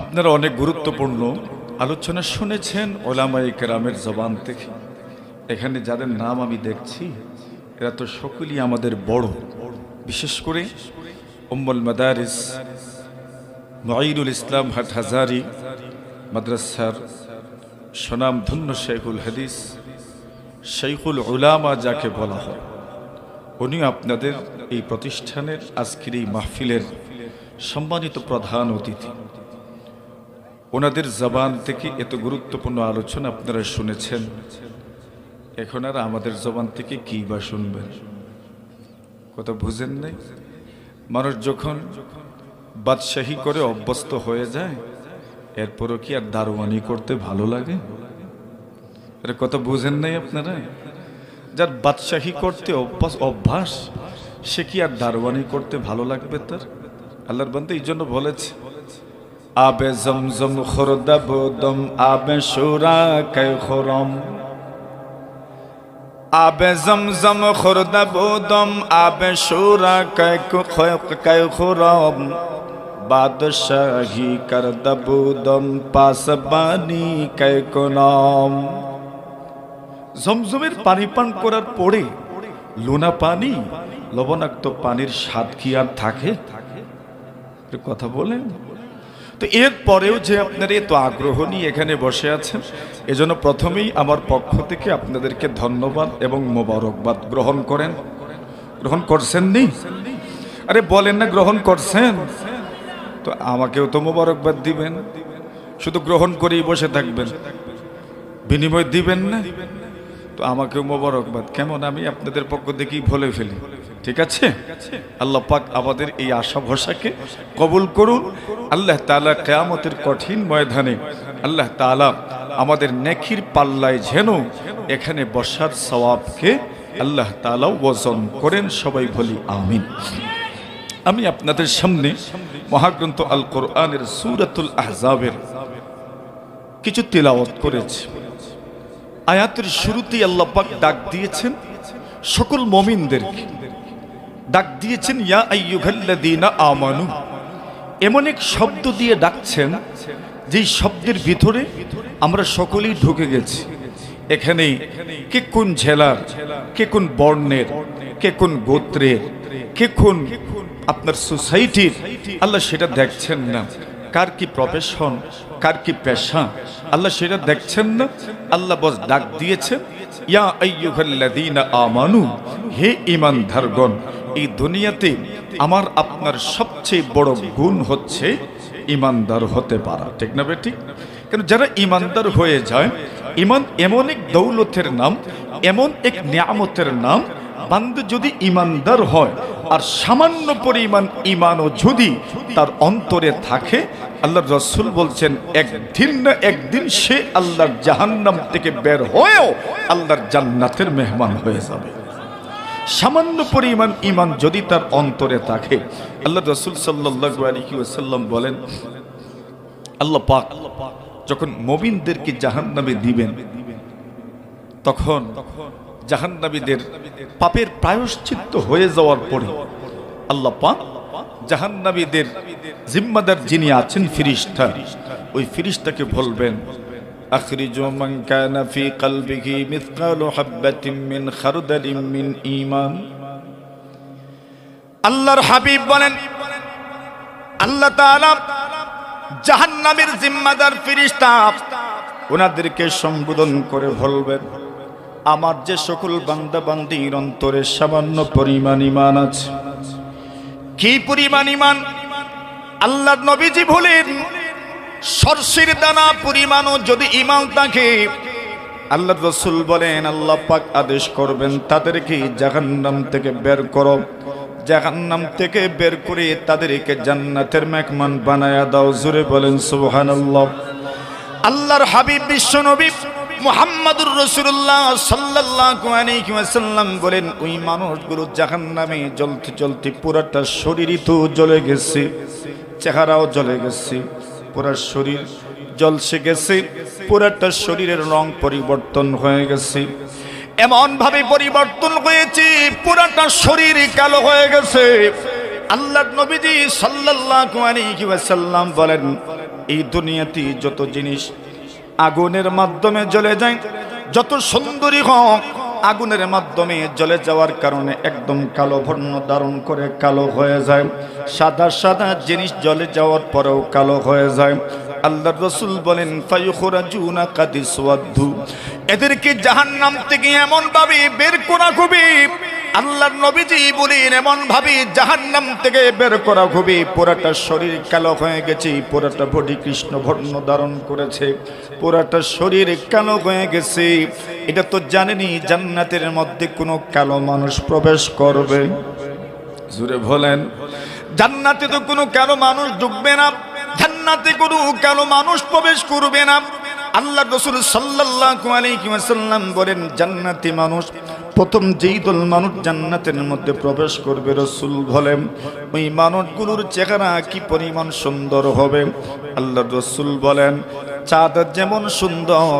Speaker 2: আপনারা অনেক গুরুত্বপূর্ণ আলোচনা শুনেছেন ওলামায়ে কেরামের জবান থেকে। এখানে যাদের নাম আমি দেখছি এরা তো সকলেই আমাদের বড়, বিশেষ করে উম্মুল মাদারিস মুঈনুল ইসলাম হাটহাজারী মাদ্রাসার স্বনামধন্য শেখুল হাদিস, শেখুল উলামা যাকে বলা হয়, উনি আপনাদের এই প্রতিষ্ঠানের আজকের এই মাহফিলের সম্মানিত প্রধান অতিথি। ওনাদের জবান থেকে এত গুরুত্বপূর্ণ আলোচনা আপনারা শুনেছেন, এখন আর আমাদের জবান থেকে কি বা শুনবেন? কথা বুঝেন নাই? মানুষ যখন বাদশাহী করে অভ্যস্ত হয়ে যায়, এরপরও কি আর দারোয়ানি করতে ভালো লাগে? এটা কথা বুঝেন নাই আপনারা? যার বাদশাহী করতে অভ্যাস, সে কি আর দারোয়ানি করতে ভালো লাগবে তার? আল্লাহর বান্দা এই জন্য বলেছে, আবে জমজম খুরদাবদম আবে শুরা কায় খুরম, আবে জমজম খুরদাবদম আবে শুরা কায় খুরম, বাদশাহী করদাবদম পাসবানি কায় কোনম। জমজমের পানি পান করার পরে লোনা পানি, লবণাক্ত পানির স্বাদ কি আর থাকে? কথা বলেন তো। এরপরেও যে আপনারা এত আগ্রহ নিয়ে এখানে বসে আছেন, এজন্য প্রথমেই আমার পক্ষ থেকে আপনাদেরকে ধন্যবাদ এবং মোবারকবাদ গ্রহণ করেন। গ্রহণ করছেন নি? আরে বলেন না গ্রহণ করছেন? তো আমাকেও তো মোবারকবাদ দিবেন। শুধু গ্রহণ করেই বসে থাকবেন, বিনিময় দিবেন না? তো আমাকেও মোবারকবাদ। কেমন আমি আপনাদের পক্ষ থেকেই বলে ফেলি, ঠিক আছে? আল্লাহ পাক আমাদের এই আশা ভরসাকে কবুল করুন। আল্লাহ তাআলা কিয়ামতের কঠিন ময়দানে আল্লাহ তাআলা আমাদের নেকির পাল্লায় যেন এখানে বসার সওয়াবকে আল্লাহ তাআলা ওজন করেন। সবাই বলি আমিন। আমি আপনাদের সামনে মহাগ্রন্থ আল কোরআনের সূরাতুল আহজাবের কিছু তিলাওয়াত করেছি। আয়াতের শুরুতেই আল্লাহ পাক ডাক দিয়েছেন সকল মুমিনদেরকে, ডাক দিয়েছেন ইয়া আইয়ুহাল্লাযীনা আমানু। এমন এক শব্দ দিয়ে ডাকছেন যেই শব্দের ভিতরে আমরা সকলেই ঢুকে গেছি। এখানে কে কোন জেলার, কে কোন বর্ণের, কে কোন গোত্রের, কে কোন আপনার সোসাইটির, আল্লাহ সেটা দেখছেন না। কার কি প্রফেশন, কার কি পেশা, আল্লাহ সেটা দেখছেন না। আল্লাহ বস ডাক দিয়েছেন ইয়া আইয়ুহাল্লাযীনা আমানু, হে ঈমানদারগণ। এই দুনিয়াতে আমার আপনার সবচেয়ে বড় গুণ হচ্ছে ঈমানদার হতে পারা, ঠিক না বেঠিক? কেন যারা ঈমানদার হয়ে যায়, ঈমান এমন এক দৌলতের নাম, এমন এক নিয়ামতের নাম। বান্দা যদি ঈমানদার হয় আর সামান্য পরিমাণ ঈমানও যদি তার অন্তরে থাকে, আল্লাহর রাসূল বলছেন একদিন না একদিন সে আল্লাহর জাহান্নাম থেকে বের হয়েও আল্লাহর জান্নাতের মেহমান হয়ে যাবে। সামান্য পরিমাণ ঈমান যদি তার অন্তরে থাকে। আল্লাহর রাসূল সাল্লাল্লাহু আলাইহি ওয়াসাল্লাম বলেন, আল্লাহ পাক যখন মুমিনদেরকে জাহান্নামে দিবেন, তখন জাহান্নামীদের পাপের প্রায়শ্চিত্ত হয়ে যাওয়ার পরে আল্লাহ পাক জাহান্নামীদের জিম্মাদার যিনি আছেন ফেরেশতা, ওই ফেরেশতাকে বলবেন আখরিজু মান কানা ফি কলবিহি মিসকালু হাববাতিন মিন খারদালিন মিন ঈমান।
Speaker 1: আল্লাহর হাবিব বলেন, আল্লাহ তাআলা জাহান্নামের জিম্মাদার ফেরেশতা ওনাদেরকে সম্বোধন করে বলবেন, আমার যে সকল বান্দা বান্দীর অন্তরে সামান্য পরিমাণ ঈমান আছে। কি পরিমাণ ঈমান? আল্লাহর নবীজি বলেন সরষের দানা পরিমাণও যদি ঈমান থাকে, আল্লাহর রাসূল বলেন আল্লাহ পাক আদেশ করবেন তাদেরকে জাহান্নাম থেকে বের করো।
Speaker 2: জাহান্নাম থেকে বের করে তাদেরকে জান্নাতের মেহমান বানায়া দাও। জোরে বলেন সুবহানাল্লাহ।
Speaker 1: আল্লাহর হাবিব বিশ্ব নবী মুহাম্মদুর রাসূলুল্লাহ সাল্লাল্লাহু আলাইহি ওয়াসাল্লাম বলেন, ওই মানুষগুলো জাহান্নামে জ্বলতে জ্বলতে পুরাটা শরীরই তো জ্বলে গেছে, চেহারাও জ্বলে গেছে, পুরা শরীর জ্বলসে গেছে, পুরাটা শরীরের রং পরিবর্তন হয়ে গেছে, এমন ভাবে পরিবর্তন হয়েছে পুরাটা শরীর কালো হয়ে গেছে। আল্লাহর নবীজি সাল্লাল্লাহু আলাইহি ওয়াসাল্লাম বলেন, এই দুনিয়াতে যত জিনিস আগুনের মাধ্যমে জ্বলে যায়, যত সুন্দরী হোক আগুনের মাধ্যমে জ্বলে যাওয়ার কারণে একদম কালো বর্ণ ধারণ করে কালো হয়ে যায়। সাদা সাদা জিনিস জ্বলে যাওয়ার পরেও কালো হয়ে যায়। আল্লাহর রাসূল বলেন, ফায়ুখরাজুনা কাদিসওয়াদ্দু, এদেরকে জাহান্নাম থেকে এমন ভাবে বের করা হবে, আল্লাহর নবীজি বলেন এমন ভাবে জাহান্নাম থেকে বের করা হবে, পুরাটা শরীর কালো হয়ে গেছে, পুরাটা বডি কৃষ্ণ বর্ণ ধারণ করেছে, পুরাটা শরীর কালো হয়ে গেছে। এটা তো জানেনি জান্নাতের মধ্যে কোনো কালো মানুষ প্রবেশ করবে।
Speaker 2: জোরে বলেন,
Speaker 1: জান্নাতে তো কোনো কালো মানুষ ঢুকবে না, জান্নাতে কোনো কালো মানুষ প্রবেশ করবে না। আল্লাহ রাসূল সাল্লাল্লাহু আলাইহি ওয়াসাল্লাম বলেন, জান্নাতি মানুষ প্রথম যেই দল মানুষ জান্নাতের মধ্যে প্রবেশ করবে, রাসূল বলেন ওই মানুষগুলোর চেহারা কি পরিমাণ সুন্দর হবে। আল্লাহ রাসূল বলেন, চাঁদ যেমন সুন্দর,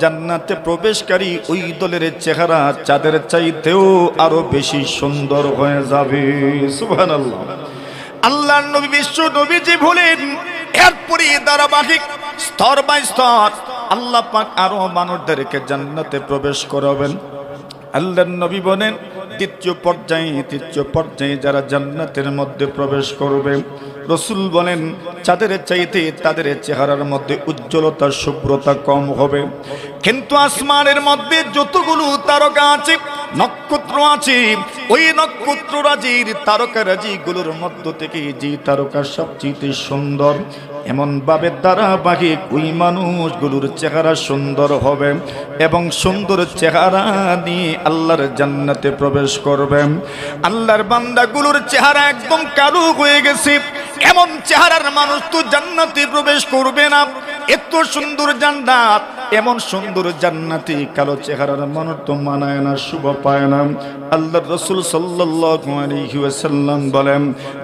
Speaker 1: জান্নাতে প্রবেশকারী ওই দলের চেহারা চাঁদের চাইতেও আরো বেশি সুন্দর হয়ে যাবে। সুবহানাল্লাহ। আল্লাহর নবী বিশ্ব নবীজি বলেন, এরপরে ধারাবাহিক স্তর বাই স্তর আল্লাহ পাক আরো মানুষদেরকে জান্নাতে প্রবেশ করাবেন। আল্লাহর নবী বলেন, তৃতীয় পর্যায়ে যারা জান্নাতের মধ্যে প্রবেশ করবে, রাসূল বলেন চাঁদের চাইতে তাদের চেহারার মধ্যে উজ্জ্বলতা শুভ্রতা কম হবে, কিন্তু আসমানের মধ্যে যতগুলো তারকা আছে, নক্ষত্র আছে, ওই নক্ষত্ররাজির তারকারাজিগুলোর মধ্য থেকে যে তারকা সবচেয়ে সুন্দর, এমন ভাবে ধারাবাহিক ওই মানুষগুলোর চেহারা সুন্দর হবে এবং সুন্দর চেহারা নিয়ে আল্লাহর জান্নাতে প্রবেশ করবে। আল্লাহর বান্দাগুলোর চেহারা একদম কালো হয়ে গেছে, এমন চেহারার মানুষ তো জান্নাতে প্রবেশ করবে না। এত সুন্দর জান্নাত, এমন সুন্দর জান্নাতি কালো চেহারার মানুষ তো মানায় না, শুভ পায় না। আল্লাহর রাসূল সাল্লাল্লাহু আলাইহি ওয়াসাল্লাম বলেন,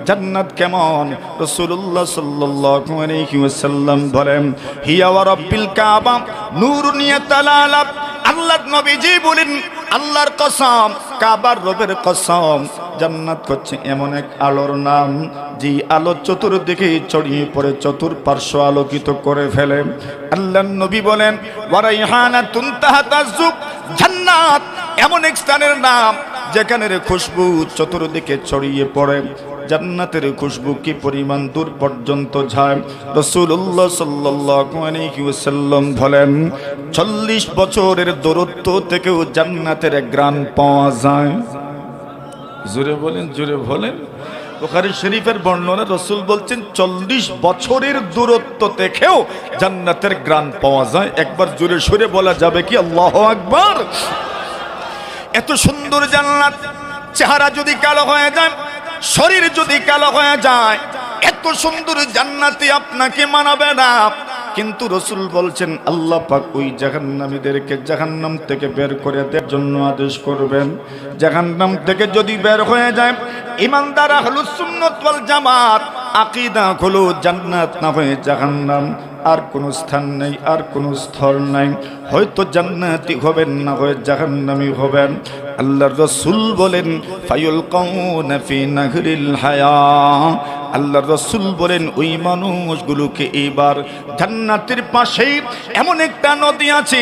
Speaker 1: জান্নাত কেমন? রাসূলুল্লাহ সাল্লাল্লাহু আলাইহি ওয়াসাল্লাম বলেন, হিয়া ওয়া রাব্বিল কাবা নূরুন ইয়াতালালা। আল্লাহর নবীজি বলেন, আল্লাহর কসম, কাবার রবের কসম, জান্নাত হচ্ছে এমন এক আলোর নাম, যে আলো চতুর্দিকে ছড়িয়ে পড়ে চতুর্পার্শ্ব আলোকিত করে ফেলে। আল্লাহর নবী বলেন, ওয়া রাইহানাতুন তাহতাজুব, জান্নাত এমন এক স্থানের নাম যেখানের খুশবু চতুর্দিকে ছড়িয়ে পড়ে। জান্নাতের খুশবু কি পরিমাণ দূর পর্যন্ত যায়। রাসূলুল্লাহ সাল্লাল্লাহু আলাইহি ওয়াসাল্লাম বলেন, 40 বছরের দূরত্ব থেকেও জান্নাতের ঘ্রাণ পাওয়া যায়।
Speaker 2: জোরে বলেন, জোরে বলেন।
Speaker 1: বুখারী শরীফের বর্ণনা, রাসূল বলছেন 40 বছরের দূরত্ব থেকেও জান্নাতের ঘ্রাণ পাওয়া যায়। একবার জোরে সুরে বলা যাবে কি আল্লাহু আকবার? এত সুন্দর জান্নাত, চেহারা যদি কালো হয়ে যায়, শরীর যদি কালো হয়ে যায়, এত সুন্দর জান্নাতি আপনাকে মানাবে না। কিন্তু রাসূল বলছেন, আল্লাহ পাক ওই জাহান্নামীদেরকে জাহান্নাম থেকে বের করে দেওয়ার জন্য আদেশ করবেন। জাহান্নাম থেকে যদি বের হয়ে যায়, ঈমানদার আহলুস সুন্নাত ওয়াল জামাত আকীদা হলো জান্নাত না হয়ে জাহান্নাম, আর কোনো স্থান নেই, আর কোনো স্তর নাই। হয়তো জান্নাতি হবেন, না হয়ে জাহান্নামী হবেন। আল্লাহর রাসূল বলেন, ফায়ুলকাউনা ফি নাহরিল হায়া। আল্লাহর রাসূল বলেন, ওই মানুষগুলোকে এবার জান্নাতের পাশেই এমন একটা নদী আছে।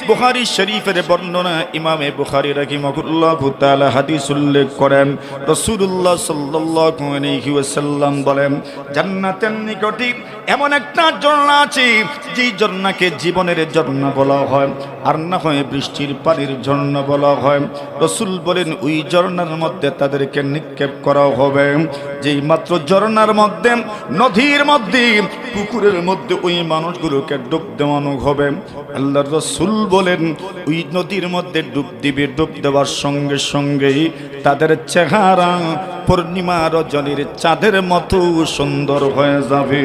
Speaker 1: বুখারী শরীফের বর্ণনা, ইমামে বুখারী রাহিমাহুল্লাহু তাআলা হাদিস উল্লেখ করেন। রাসূলুল্লাহ সাল্লাল্লাহু আলাইহি ওয়াসাল্লাম বলেন, জান্নাতের নিকটে এমন একটা ঝর্ণা আছে, যে ঝর্ণাকে জীবনের ঝর্ণা বলা হয়, আর না হয় বৃষ্টির পানির ঝর্ণা বলা হয়। রাসূল বলেন, ওই ঝর্ণার মধ্যে তাদেরকে নিক্ষেপ করা হবে। যেই মাত্র ঝর্ণার মধ্যে, নদীর মধ্যে, পুকুরের মধ্যে ওই মানুষগুলোকে ডুব দেওয়ানো হবে। আল্লাহর রাসূল বলেন, ওই নদীর মধ্যে ডুব দিবে, ডুব দেওয়ার সঙ্গে সঙ্গেই তাদের চেহারা
Speaker 2: পূর্ণিমা রজনীর চাঁদের মতো সুন্দর হয়ে যাবে।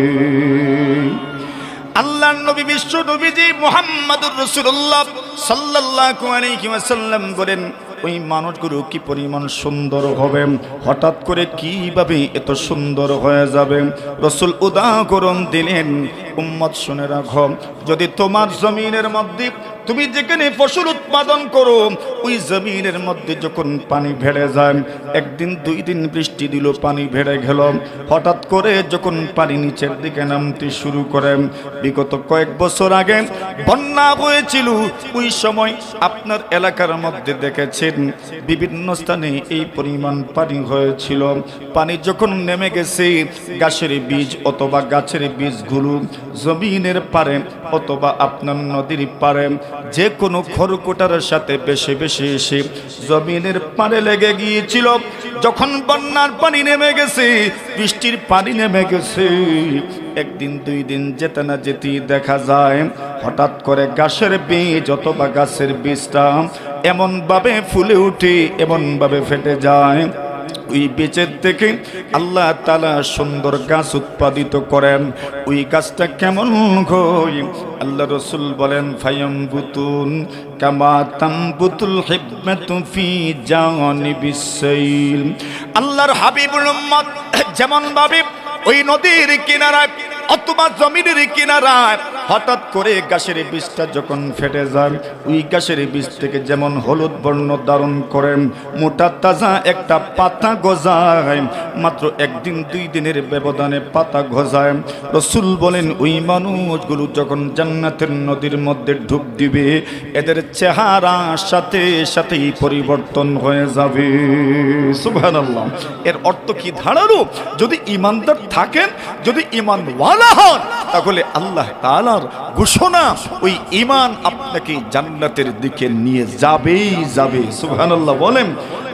Speaker 1: আল্লাহর নবী বিশ্ব নবীজি মুহাম্মদুর রাসূলুল্লাহ সাল্লাল্লাহু আলাইহি ওয়াসাল্লাম বলেন,
Speaker 2: ওই মানুষগুলো কি পরিমাণ সুন্দর হবে, হঠাৎ করে কিভাবে এত সুন্দর হয়ে যাবে। রাসূল উদাহরণ দিলেন, উম্মত শুনে রাখো, যদি তোমার জমিনের মধ্যে তুমি যেখানে ফসল উৎপাদন করো ওই জমিনের মধ্যে যখন পানি ভেড়ে যায়, একদিন দুই দিন বৃষ্টি দিল, পানি ভেড়ে গেল, হঠাৎ করে যখন পানি নিচের দিকে নামতে শুরু করে, বিগত কয়েক বছর আগে বন্যা হয়েছিল, ওই সময় আপনার এলাকার মধ্যে দেখেছেন বিভিন্ন স্থানে এই পরিমাণ পানি হয়েছিল। পানি যখন নেমে গেছে, গাছের বীজ অথবা গাছের বীজগুলো জমিনের পারে অথবা আপনার নদীর পারে যে কোনো খড়কুটার সাথে বেশি বেশি এসে জমিনের পারে লেগে গিয়েছিল। যখন বন্যার পানি নেমে গেছে, বৃষ্টির পানি নেমে গেছে, একদিন দুই দিন যেতে না যেতেই দেখা যায় হঠাৎ করে গাছের বীজ অথবা গাছের বীজটা এমনভাবে ফুলে উঠে, এমনভাবে ফেটে যায়, ওই বীজের থেকে আল্লাহ তাআলা সুন্দর গাছ উৎপাদিত করেন। ওই গাছটা কেমন হয়? আল্লাহ রাসূল বলেন, ফায়ামবুতুন কামা তামবুতুল হিবমাতু ফি জানিবিস সাইল।
Speaker 1: আল্লাহর হাবিবুল উম্মত যেমন ভাবে ওই নদীর কিনারায় অথবা জমিনের কিনারায়
Speaker 2: হঠাৎ করে গাছের বীজটা যখন ফেটে যায়, ওই গাছের বীজ থেকে যেমন হলুদ বর্ণ ধারণ করে মোটা তাজা একটা পাতা গজায়, মাত্র একদিন দুই দিনের ব্যবধানে পাতা গজায়। রাসূল বলেন, ওই মানুষগুলো যখন জান্নাতের নদীর মধ্যে ডুব দিবে, এদের চেহারা সাথে সাথেই পরিবর্তন হয়ে যাবে। সুবহানাল্লাহ। এর অর্থ কি দাঁড়ালো? যদি ঈমানদার থাকেন, যদি ঈমানওয়ালা হন, তাহলে আল্লাহ তাআলার ঘোষণা, ওই ঈমান আপনাকে জান্নাতের দিকে নিয়ে যাবেই যাবে। সুবহানাল্লাহ বলেন।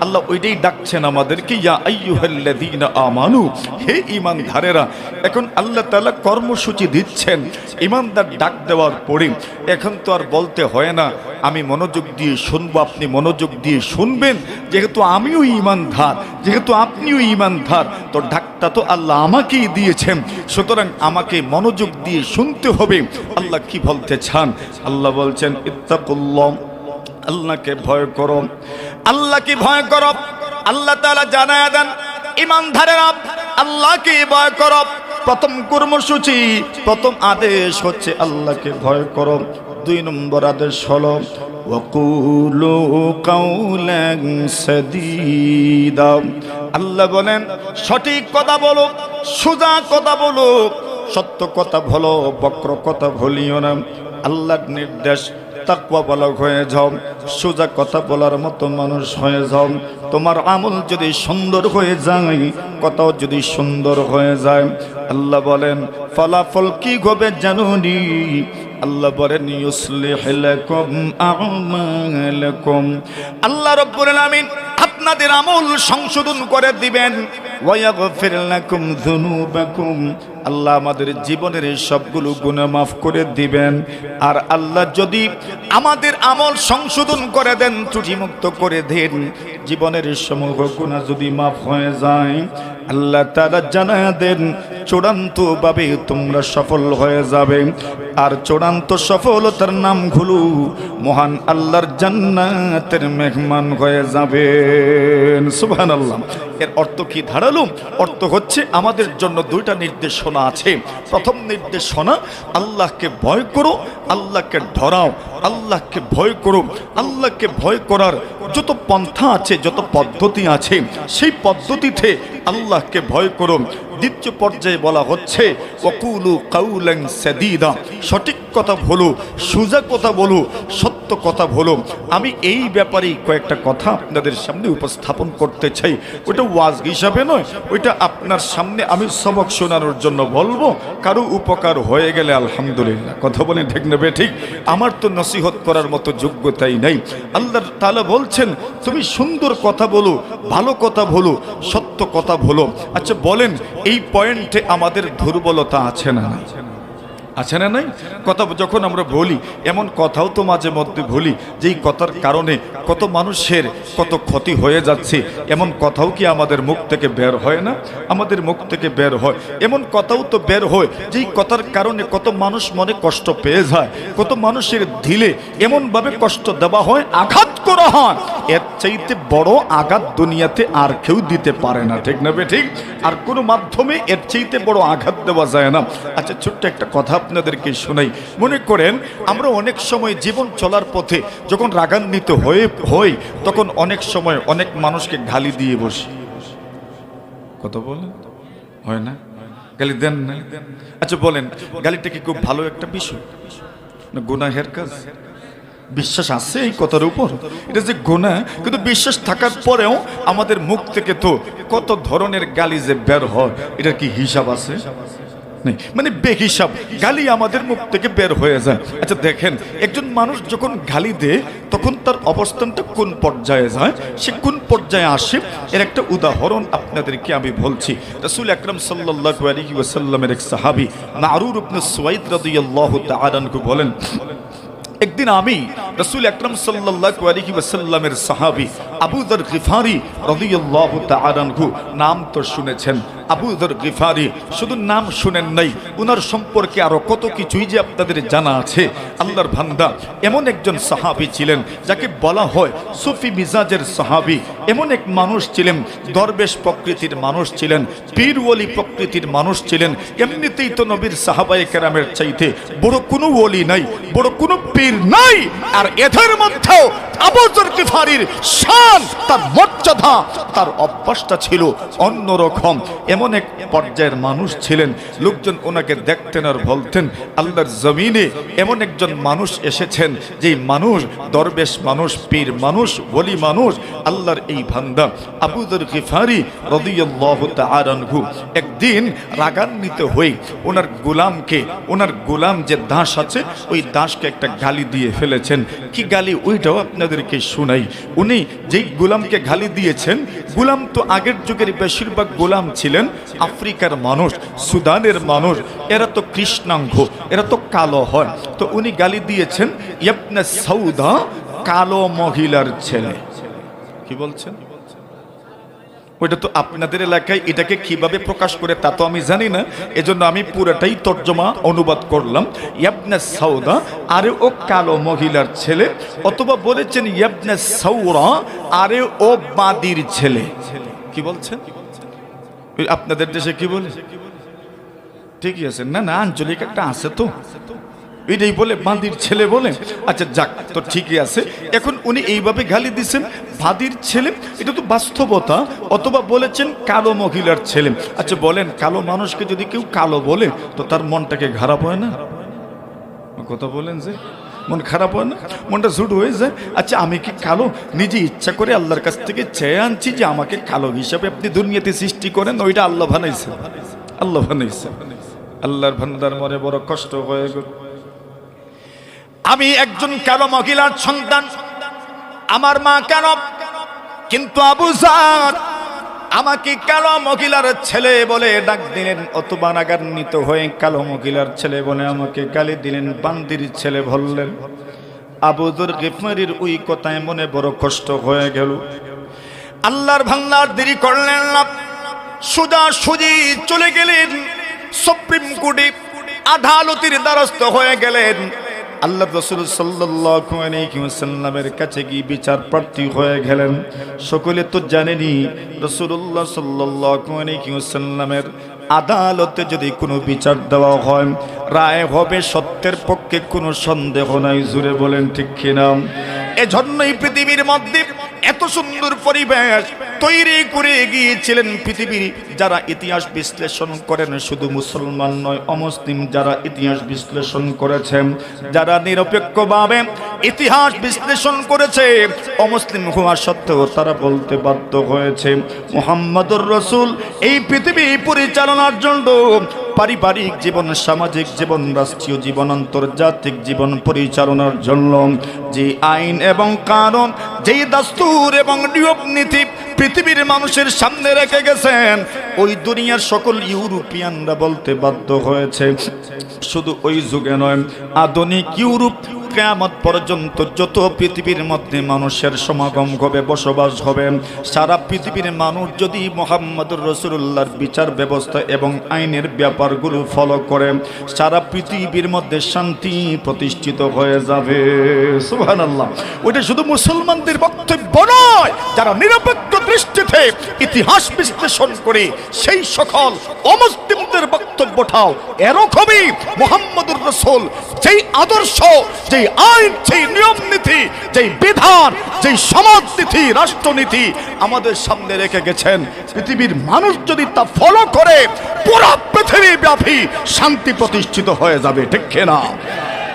Speaker 2: আল্লাহ ওইটাই ডাকছেন আমাদেরকে, ইয়া আইয়ুহাল্লাযীনা আমানু, হে ঈমানদারেরা। এখন আল্লাহ তাআলা কর্মসূচি দিচ্ছেন। ঈমানদার ডাক দেওয়ার পরে এখন তো আর বলতে হয় না আমি মনোযোগ দিয়ে শুনবো, আপনি মনোযোগ দিয়ে শুনবেন, যেহেতু আমিও ঈমানদার, যেহেতু আপনিও ঈমানদার, তো ডাকটা তো আল্লাহ আমাকেই দিয়েছেন, সুতরাং আমাকে মনোযোগ দিয়ে শুনতে হবে। আল্লাহ কি বলতে চান? আল্লাহ বলছেন, ইত্তাকুল্লাহ, আল্লাহকে ভয় করো।
Speaker 1: আল্লাহকে ভয় করো। আল্লাহ তাআলা জানায়া দেন, ঈমানদারেরা আল্লাহকে ভয় করো।
Speaker 2: প্রথম কর্মসূচি, প্রথম আদেশ হচ্ছে আল্লাহকে ভয় করো। দুই নম্বর আদেশ হলো ওয়াকুলু কাউলান সাদীদা। আল্লাহ বলেন, সঠিক কথা বলো, সোজা কথা বলো, সত্য কথা বলো, বক্র কথা বলিও না। আল্লাহর নির্দেশ, তাকওয়া বলা হয়ে যাও, সোজা কথা বলার মতো মানুষ হয়ে যাও। তোমার আমল যদি সুন্দর হয়ে যায়, কথাও যদি সুন্দর হয়ে যায়, আল্লাহ বলেন ফলাফল কি হবে জানুনি? আল্লাহ বলেন, ইউসলিহ লাকুম আ'মালাকুম।
Speaker 1: আল্লাহ রাব্বুল আলামিন আপনাদের আমল সংশোধন করে দিবেন।
Speaker 2: ওয়া ইয়াগফির লাকুম যুনুবাকুম। আল্লাহ আমাদের জীবনের সবগুলো গুনাহ মাফ করে দিবেন। আর আল্লাহ যদি
Speaker 1: আমাদের আমল সংশোধন করে দেন, ত্রুটিমুক্ত করে দেন,
Speaker 2: জীবনের সমূহ গুনাহ যদি মাফ হয়ে যায়, আল্লাহ তাআলা জানায়া দেন চূড়ান্তভাবে তোমরা সফল হয়ে যাবে। আর চূড়ান্ত সফলতার নামগুলো মহান আল্লাহর জান্নাতের মেহমান হয়ে যাবেন। সুবহানাল্লাহ। এর অর্থ কি দাঁড়ালো? অর্থ হচ্ছে আমাদের জন্য দুইটা নির্দেশনা আছে। প্রথম নির্দেশনা, আল্লাহকে ভয় করো, আল্লাহকে ডরাও, আল্লাহকে ভয় করো। আল্লাহকে ভয় করার যত পন্থা আছে, যত পদ্ধতি আছে, সেই পদ্ধতিতে আল্লাহকে ভয় করো। দ্বিতীয় পর্যায়ে বলা হচ্ছে ওয়াকুলু কাউলান সাদীদা, সঠিক কথা বলো, সোজা কথা বলো, সত্য কথা বলো। আমি এই ব্যাপারে কয়েকটা কথা আপনাদের সামনে উপস্থাপন করতে চাই। ওটা ওয়াজ হিসাবে নয়, ওইটা আপনার সামনে আমি সবক শোনানোর জন্য বলবো। কারো উপকার হয়ে গেলে আলহামদুলিল্লাহ। কথা বলেন ঠিক না ঠিক? আমার তো নসিহত করার মতো যোগ্যতাই নাই। আল্লাহ তাআলা বলছেন, তুমি সুন্দর কথা বলো, ভালো কথা বলো, সত্য কথা বলো। আচ্ছা বলেন, এই পয়েন্টে আমাদের দুর্বলতা আছে না? আছে না নাই? কথা যখন আমরা বলি, এমন কথাও তো মাঝে মধ্যে বলি যেই কথার কারণে কত মানুষের কত ক্ষতি হয়ে যাচ্ছে, এমন কথাও কি আমাদের মুখ থেকে বের হয় না? আমাদের মুখ থেকে বের হয়। এমন কথাও তো বের হয় যেই কথার কারণে কত মানুষ মনে কষ্ট পেয়ে যায়, কত মানুষের দিলে এমনভাবে কষ্ট দেওয়া হয়, আঘাত করা হয়। এর চাইতে বড় আঘাত দুনিয়াতে আর কেউ দিতে পারে না, ঠিক না বে ঠিক? আর কোনো মাধ্যমে এর চাইতে বড় আঘাত দেওয়া যায় না। আচ্ছা, ছোট্ট একটা কথা আপনাদেরকে শোনাই। মনে করেন আমরা অনেক সময় জীবন চলার পথে যখন রাগান্বিত হই তখন অনেক সময় অনেক মানুষকে গালি দিয়ে বসি। কথা বলেন, হয় না? গালি দেন না? আচ্ছা বলেন, গালিটা কি খুব ভালো একটা বিষয় না গুনাহের কাজ? বিশ্বাস আছে এই কথার উপর? এটা যে গুনাহ, কিন্তু বিশ্বাস থাকার পরেও আমাদের মুখ থেকে তো কত ধরনের গালি যে বের হয়, এটার কি হিসাব আছে? নেই, মানে বেহিসাব গালি আমাদের মুখ থেকে বের হয়ে যায়। আচ্ছা দেখেন, একজন মানুষ যখন গালি দেয় তখন তার অবস্থানটা কোন পর্যায়ে যায়, সে কোন পর্যায়ে আসে, এর একটা উদাহরণ আপনাদেরকে আমি বলছি। রাসূল আকরাম সাল্লাল্লাহু আলাইহি ওয়াসাল্লামের এক সাহাবী মারুর ইবনে সুয়াইদ রাদিয়াল্লাহু তাআলা আনহু বলেন, একদিন আমি রাসূল আকরাম সাল্লাল্লাহু আলাইহি ওয়াসাল্লামের সাহাবী আবু যর গিফারি রাদিয়াল্লাহু তাআলা আনহু, নাম তো শুনেছেন আবু যর গিফারি, শুধু নাম শুনেন নাই, উনার সম্পর্কে আরো কত কিছুই যে আপনাদের জানা আছে। আল্লাহর বান্দা এমন একজন সাহাবী ছিলেন যাকে বলা হয় সুফি মিজাজের সাহাবী। এমন এক মানুষ ছিলেন, দরবেশ প্রকৃতির মানুষ ছিলেন, পীর ওলি প্রকৃতির মানুষ ছিলেন। এমনিতেই তো নবীর সাহাবায়ে কেরামের চাইতে বড় কোনো ওলি নাই, বড় কোনো পীর নাই। আর এদের মধ্যেও আবু যর গিফারির শান, তার মর্যাদা, তার অভ্যাসটা ছিল অন্যরকম। এমন এক পর্যায়ের মানুষ ছিলেন, লোকজন ওনাকে দেখতেন আর বলতেন, আল্লাহর জমিনে এমন একজন মানুষ এসেছেন, যেই মানুষ দরবেশ মানুষ, পীর মানুষ, ওলি মানুষ, আল্লাহর এই বান্দা আবু যর গিফারি রাদিয়াল্লাহু তাআলা আনহু একদিন রাগান্বিত হয়ে ওনার গোলামকে, ওনার গোলাম যে দাস আছে, ওই দাসকে একটা গালি দিয়ে ফেলেছেন। কি গালি, ওইটাও আপনাদেরকে শোনাই। উনি যেই গোলামকে গালি দিয়েছেন, গোলাম তো আগের যুগের বেশিরভাগ গোলাম ছিলেন আফ্রিকার মানুষ, সুদানের মানুষ, এরা তো কৃষ্ণাঙ্গ, এরা তো কালো হয়। তো উনি গালি দিয়েছেন ইবনে সাউদা, কালো মহিলার ছেলে। কি বলছেন? ওইটা তো আপনাদের এলাকায় এটাকে কিভাবে প্রকাশ করে তা তো আমি জানি না, এজন্য আমি পুরোটাই তর্জমা অনুবাদ করলাম। ইবনে সাউদা, আরে ও কালো মহিলার ছেলে, অথবা বলেছেন ইবনে সাউরা, আরে ও বাদির ছেলে। কি বলছেন? আপনাদের দেশে কি বলে? ঠিকই আছে না? না, আঞ্চলিক একটা আছে তো, এটাই বলে বাঁদির ছেলে বলে। আচ্ছা যাক, তো ঠিকই আছে। এখন উনি এইভাবে গালি দিচ্ছেন বাঁদির ছেলে, এটা তো বাস্তবতা। অথবা বলেছেন কালো মহিলার ছেলে। আচ্ছা বলেন, কালো মানুষকে যদি কেউ কালো বলে তো তার মনটাকে খারাপ হয় না? কথা বলেন, যে মন খারাপ হয় না? মনটা ঝুট হয়ে যায়। আচ্ছা আমি কি কালো নিজে ইচ্ছা করে আল্লাহর কাছ থেকে চেয়ে আনছি যে আমাকে কালো হিসাবে আপনি দুনিয়াতে সৃষ্টি করেন? ওইটা আল্লাহ বানাইছে, আল্লাহ বানাইছে। আল্লাহর বান্দার মনে বড় কষ্ট হয়ে গেল। আমি একজন কালো মহিলার সন্তান, আমার মা কালো, কিন্তু আবু যর আমাকে কালো মহিলার ছেলে বলে ডাক দিলেন, অথবা রাগান্বিত হয়ে কালো মহিলার ছেলে বলে আমাকে গালি দিলেন, বান্দির ছেলে বললেন। আবু যর গিফারির ওই কথায় মনে বড় কষ্ট হয়ে গেল। আল্লাহর বান্দার দেরি করলেন না, সোজাসুজি চলে গেলেন সুপ্রিম কোর্টে, আদালতের দ্বারস্থ হয়ে গেলেন। আল্লাহ রাসূল সাল্লাল্লাহু আলাইহি ওয়াসাল্লামের কাছে গিয়ে বিচার প্রার্থী হয়ে গেলেন। সকলে তো জানেনই, রাসূলুল্লাহ সাল্লাল্লাহু আলাইহি ওয়াসাল্লামের আদালতে যদি কোনো বিচার দেওয়া হয়, রায় হবে সত্যের পক্ষে, কোনো সন্দেহ নাই। জুড়ে বলেন ঠিক কিনা? এজন্যই পৃথিবীর মধ্যে এত সুন্দর পরিবেশ তৈরি করে গিয়েছিলেন পৃথিবীর যারা ইতিহাস বিশ্লেষণ করেন, শুধু মুসলমান নয়, অমুসলিম যারা ইতিহাস বিশ্লেষণ করেছেন, যারা নিরপেক্ষভাবে ইতিহাস বিশ্লেষণ করেছে, অমুসলিম হওয়া সত্ত্বেও তারা বলতে বাধ্য হয়েছে মুহাম্মদুর রাসূল এই পৃথিবী পরিচালনার জন্য, পারিবারিক জীবন, সামাজিক জীবন, রাষ্ট্রীয় জীবন, আন্তর্জাতিক জীবন পরিচালনার জন্য যে আইন এবং কানুন, যেই দাস্তুর এবং নিয়ম নীতি পৃথিবীর মানুষের সামনে রেখে গেছেন, ওই দুনিয়ার সকল ইউরোপিয়ানরা বলতে বাধ্য হয়েছে, শুধু ওই যুগে নয়, আধুনিক ইউরোপ কিয়ামত পর্যন্ত যত পৃথিবীর মধ্যে মানুষের সমাগম হবে, বসবাস হবে, সারা পৃথিবীর মানুষ যদি মুহাম্মদুর রাসূলুল্লাহর বিচার ব্যবস্থা এবং আইনের ব্যাপারগুলো ফলো করে, সারা পৃথিবীর মধ্যে শান্তি প্রতিষ্ঠিত হয়ে যাবে। সুবহানাল্লাহ। ওইটা শুধু মুসলমানদের বক্তব্য নয়, যারা নিরপেক্ষ দৃষ্টিতে ইতিহাস বিশ্লেষণ করে সেই সকল অমুসলিমদের বক্তব্যটাও এরকমই। মুহাম্মদুর রাসূল যেই আদর্শ, যেই আইন, যেই নিয়ম নীতি, যেই বিধান, যেই সমাজনীতি, রাষ্ট্রনীতি আমাদের সামনে রেখে গেছেন, পৃথিবীর মানুষ যদি তা ফলো করে পুরো পৃথিবী ব্যাপী শান্তি প্রতিষ্ঠিত হয়ে যাবে। ঠিক কিনা?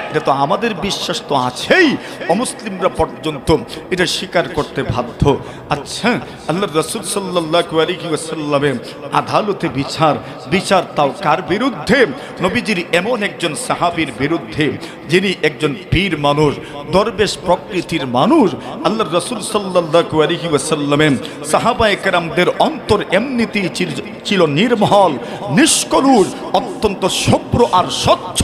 Speaker 2: এটা তো আমাদের বিশ্বাস তো আছেই, অমুসলিমরা পর্যন্ত এটা স্বীকার করতে বাধ্য। আচ্ছা, আল্লাহর রাসূল সাল্লাল্লাহু আলাইহি ওয়াসাল্লামের আদালতে বিচার তাও কার বিরুদ্ধে? নবীজির এমন একজন সাহাবীর বিরুদ্ধে, যিনি একজন পীর মানুষ, দরবেশ প্রকৃতির মানুষ। আল্লাহর রাসূল সাল্লাল্লাহু আলাইহি ওয়াসাল্লামের সাহাবায়ে কেরামদের অন্তর এমনিতেই ছিল নির্মল, নিষ্কলুষ, অত্যন্ত শুভ্র আর স্বচ্ছ।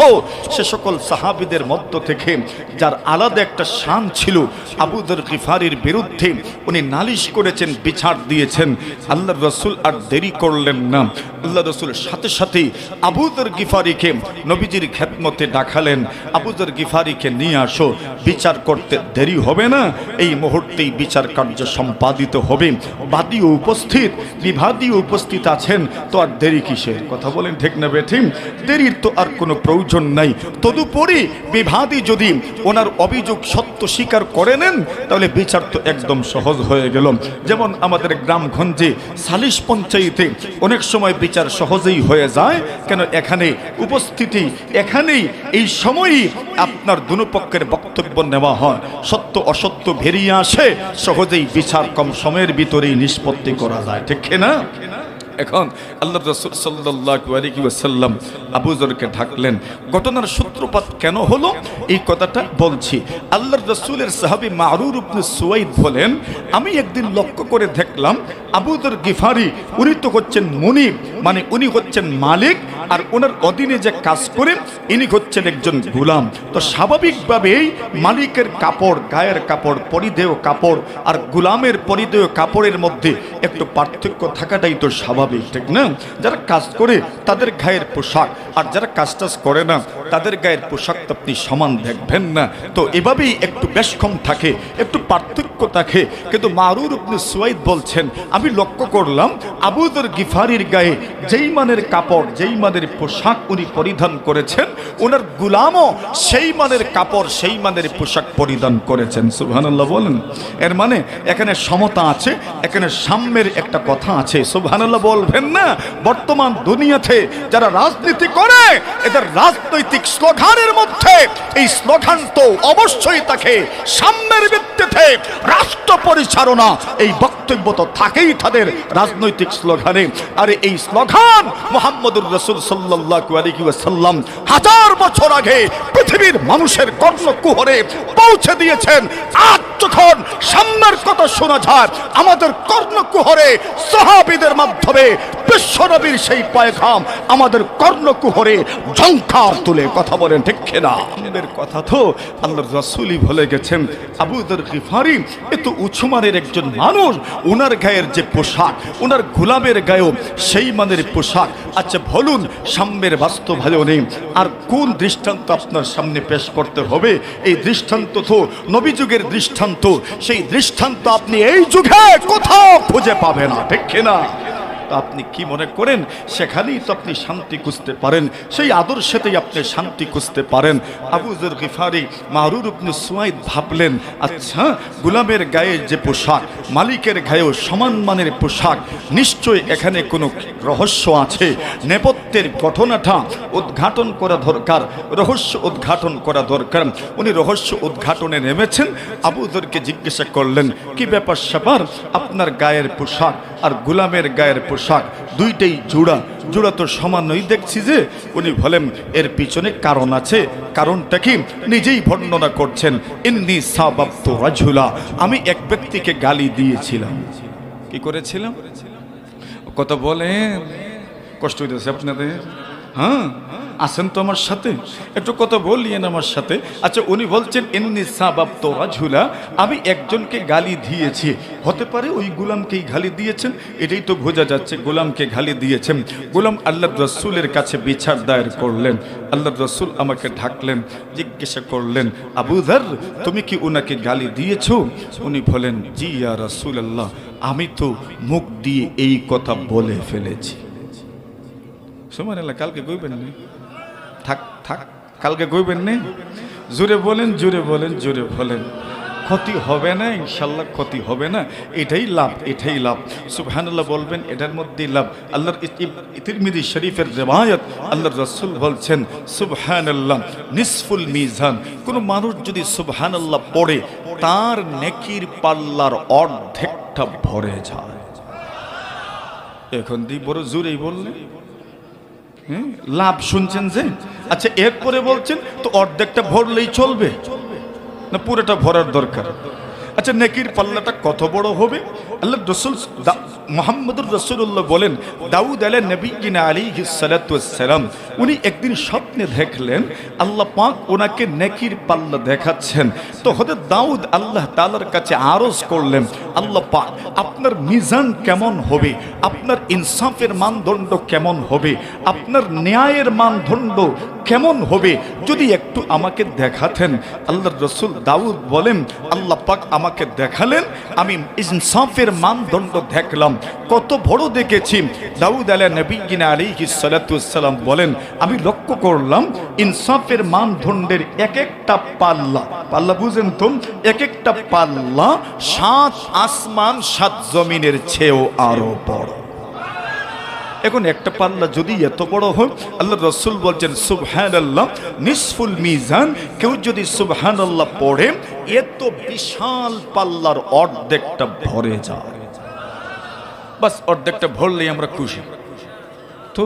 Speaker 2: সে সকল সাহাবীদের মধ্য থেকে যার আলাদা একটা শান ছিল, আবু যর গিফারির বিরুদ্ধে উনি নালিশ করেছেন, বিচার দিয়েছেন। আল্লাহর রাসূল আর দেরি করলেন না, আল্লাহর রাসূল সাথে সাথেই আবু যর গিফারিকে নবীজির খেদমতে ডাকালেন। আবু যর গিফারিকে নিয়ে আসো, বিচার করতে দেরি হবে না, এই মুহূর্তেই বিচার কার্য সম্পাদিত হবে। বাদীও উপস্থিত, বিবাদীও উপস্থিত আছেন, তো আর দেরি কিসের? কথা বলেন ঠিক না বেঠিক? দেরির তো আর কোনো প্রয়োজন নাই। তদুপরি বিবাদী যদি ওনার অভিযোগ সত্য স্বীকার করে নেন, তাহলে বিচার তো একদম সহজ হয়ে গেল। যেমন আমাদের গ্রামগঞ্জে সালিশ পঞ্চায়েতে অনেক সময় বিচার সহজেই হয়ে যায়। কেন? এখানে উপস্থিতি, এখানেই এই সময়ই আপনার দুপক্ষের বক্তব্য নেওয়া হয়, সত্য অসত্য বেরিয়ে আসে, সহজেই বিচার কম সময়ের ভিতরেই নিষ্পত্তি করা যায়। ঠিক না? এখন আল্লাহর রাসূল সাল্লাল্লাহু আলাইহি ওয়াসাল্লাম আবু যরকে ডাকলেন। ঘটনার সূত্রপাত কেন হলো এই কথাটা বলছি। আল্লাহর রাসূলের সাহাবী মারুর ইবনে সুওয়াইদ বলেন, আমি একদিন লক্ষ্য করে দেখলাম আবু যর গিফারি উনি তো হচ্ছেন মুনিব, মানে উনি হচ্ছেন মালিক, আর ওনার অধীনে যে কাজ করেন ইনি হচ্ছেন একজন গোলাম। তো স্বাভাবিকভাবেই মালিকের কাপড়, গায়ের কাপড়, পরিধেয় কাপড় আর গোলামের পরিধেয় কাপড়ের মধ্যে একটু পার্থক্য থাকাটাই তো স্বাভাবিক, ঠিক না? যারা কাজ করে তাদের গায়ের পোশাক, আর যারা কাজ টাজ করে না তাদের গায়ের পোশাক তো আপনি সমান দেখবেন না। তো এভাবেই একটু বেশ কম থাকে, একটু পার্থক্য থাকে। কিন্তু মারুর ইবনে সুওয়াইদ বলছেন, আমি লক্ষ্য করলাম আবু যর গিফারির গায়ে যেই মানের কাপড়, যেই মানের পোশাক উনি পরিধান করেছেন, ওনার গোলামও সেই মানের কাপড়, সেই মানের পোশাক পরিধান করেছেন। সুবহানাল্লাহ বলেন। এর মানে এখানে সমতা আছে, এখানে সাম্যের একটা কথা আছে। সুবহানাল্লাহ বলবেন না? বর্তমান দুনিয়াতে যারা রাজনীতি করে, এদের রাজনৈতিক স্লোগানের মধ্যে এই স্লোগান তো অবশ্যই থাকে সাম্যের ভিত্তিতে রাষ্ট্র পরিচালনা, এই বক্তব্য তো থাকেই তাদের রাজনৈতিক স্লোগানে। আর এই স্লোগান মুহাম্মদুর রাসূল সাল্লাল্লাহু আলাইহি ওয়াসাল্লাম 1000 বছর আগে পৃথিবীর মানুষের কর্ণকুহরে পৌঁছে দিয়েছেন। আজ যখন সাম্যের কথা শোনা যায় আমাদের কর্ণকুহরে সাহাবীদের মাধ্যমে, বিশ্বনবীর সেই পয়গাম আমাদের কর্ণকুহরে ঝংকার তুলে। কথা বলেন ঠিক কিনা? আমাদের কথা তো আল্লাহর রাসূলই বলে গেছেন, আবু যর গিফারি এত উঁচুমানের একজন মানুষ, ওনার গায়ের যে পোশাক, ওনার গোলামের গায়েও সেই মানের পোশাক। আচ্ছা বলুন, সাম্যের বাস্তবায়নে আর কোন দৃষ্টান্ত আপনার সামনে পেশ করতে হবে? এই দৃষ্টান্ত তো নবী যুগের দৃষ্টান্ত, সেই দৃষ্টান্ত আপনি এই যুগে কোথাও খুঁজে পাবেন না। ঠিক কিনা? আপনি কি মনে করেন সেখানেই তো আপনি শান্তি খুঁজতে পারেন, সেই আদর্শেতেই আপনি শান্তি খুঁজতে পারেন? আবু যর গিফারি মারুর ইবনে সুওয়াইদ ভাবলেন, আচ্ছা গোলামের গায়ে যে পোশাক, মালিকের গায়েও সমান মানের পোশাক, নিশ্চয় এখানে কোনো রহস্য আছে। নেপথ্যের ঘটনাটা উদ্ঘাটন করা দরকার, রহস্য উদ্ঘাটন করা দরকার। উনি রহস্য উদ্ঘাটনে নেমেছেন। আবু যরকে জিজ্ঞাসা করলেন, কি ব্যাপার স্যাপার, আপনার গায়ের পোশাক আর গোলামের গায়ের পোশাক দুইটাই জোড়া তো সমানই দেখছি যে। উনি বলেন, এর পিছনে কারণ আছে। কারণটা কি? নিজেই বর্ণনা করছেন, ইন্নী সাবাবতু রাজুলা, আমি এক ব্যক্তিকে গালি দিয়েছিলাম। কি করেছিলাম? কথা বলেন, কষ্ট হইতেছে আপনাদের? হ্যাঁ, আসেন তো আমার সাথে, একটু কথা বলিয়েন আমার সাথে। আচ্ছা, উনি বলছেন এমনি সাবাব তো রাজুলা, আমি একজনকে গালি দিয়েছি, হতে পারে ওই গোলামকেই গালি দিয়েছেন, এটাই তো বোঝা যাচ্ছে গোলামকে গালি দিয়েছেন। গোলাম আল্লাহ রসুলের কাছে বিচার দায়ের করলেন। আল্লাহ রসুল আমাকে ঢাকলেন, জিজ্ঞাসা করলেন, আবু যর তুমি কি ওনাকে গালি দিয়েছো? উনি বলেন, জি ইয়া রাসূলুল্লাহ, আমি তো মুখ দিয়ে এই কথা বলে ফেলেছি। সুবহানাল্লাহ, কালকে কইবেন না, থাক থাক, কালকে কইবেন না। জোরে বলেন, জোরে বলেন, জোরে বলেন। ক্ষতি হবে না ইনশাল্লাহ, ক্ষতি হবে না, এটাই লাভ, এটাই লাভ। সুবহানাল্লাহ বলবেন, এটার মধ্যেই লাভ। আল্লাহর তিরমিজি শরীফের রিওয়ায়াত, আল্লাহর রাসূল বলছেন সুবহানাল্লাহ নিসফুল মিজান। কোন মানুষ যদি সুবহানাল্লাহ পড়ে, তার নেকির পাল্লার অর্ধেকটা ভরে যায়। এখন দি বড় জোরেই বললেন, লাভ শুনছেন যে? আচ্ছা, এরপরে বলছেন তো অর্ধেকটা ভরলেই চলবে না পুরোটা ভরার দরকার? আচ্ছা, নেকির পাল্লাটা কত বড় হবে? আল্লাহ রসুল মুহাম্মদুর রাসূলুল্লাহ বলেন, দাউদ আলাইহিস সালাতু ওয়াস সালাম উনি একদিন স্বপ্নে দেখলেন আল্লাহ পাক ওনাকে নেকির পাল্লা দেখাচ্ছেন। তো হযরত দাউদ আল্লাহ তাআলার কাছে আরজ করলেন, আল্লাহ পাক আপনার মিজান কেমন হবে, আপনার ইনসাফের মানদণ্ড কেমন হবে, আপনার ন্যায়ের মানদণ্ড কেমন হবে, যদি একটু আমাকে দেখাতেন। আল্লাহর রাসূল দাউদ বলেন, আল্লাহ পাক আমাকে দেখালেন, আমি ইনসাফের মানদণ্ড দেখলাম। কত বড় দেখেছি? দাউদ আলাইহিস সালাতু ওয়াস সালাম বলেন, আমি লক্ষ্য করলাম ইনসাফের মানদণ্ডের এক একটা পাল্লা, পাল্লা বুঝেন তো, এক একটা পাল্লা 7 আসমান 7 জমিনের চেয়েও আরো বড়। এখন একটা পাল্লা যদি এত বড় হয়, আল্লাহ রাসূল বলছেন সুবহানাল্লাহ নিসফুল মিজান, কেউ যদি সুবহানাল্লাহ পড়ে, এত বিশাল পাল্লার অর্ধেকটা ভরে যায়। বাস অর্ধেকটা ভরলেই আমরা খুশি তো,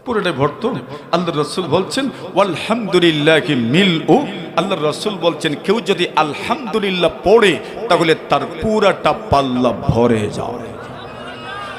Speaker 2: পুরোটাই ভরতো। আল্লাহ রাসূল বলছেন ওয়ালহামদুলিল্লাহি মিলউ, আল্লাহ রাসূল বলছেন কেউ যদি আলহামদুলিল্লাহ পড়ে, তাহলে তার পুরাটা পাল্লা ভরে যায়।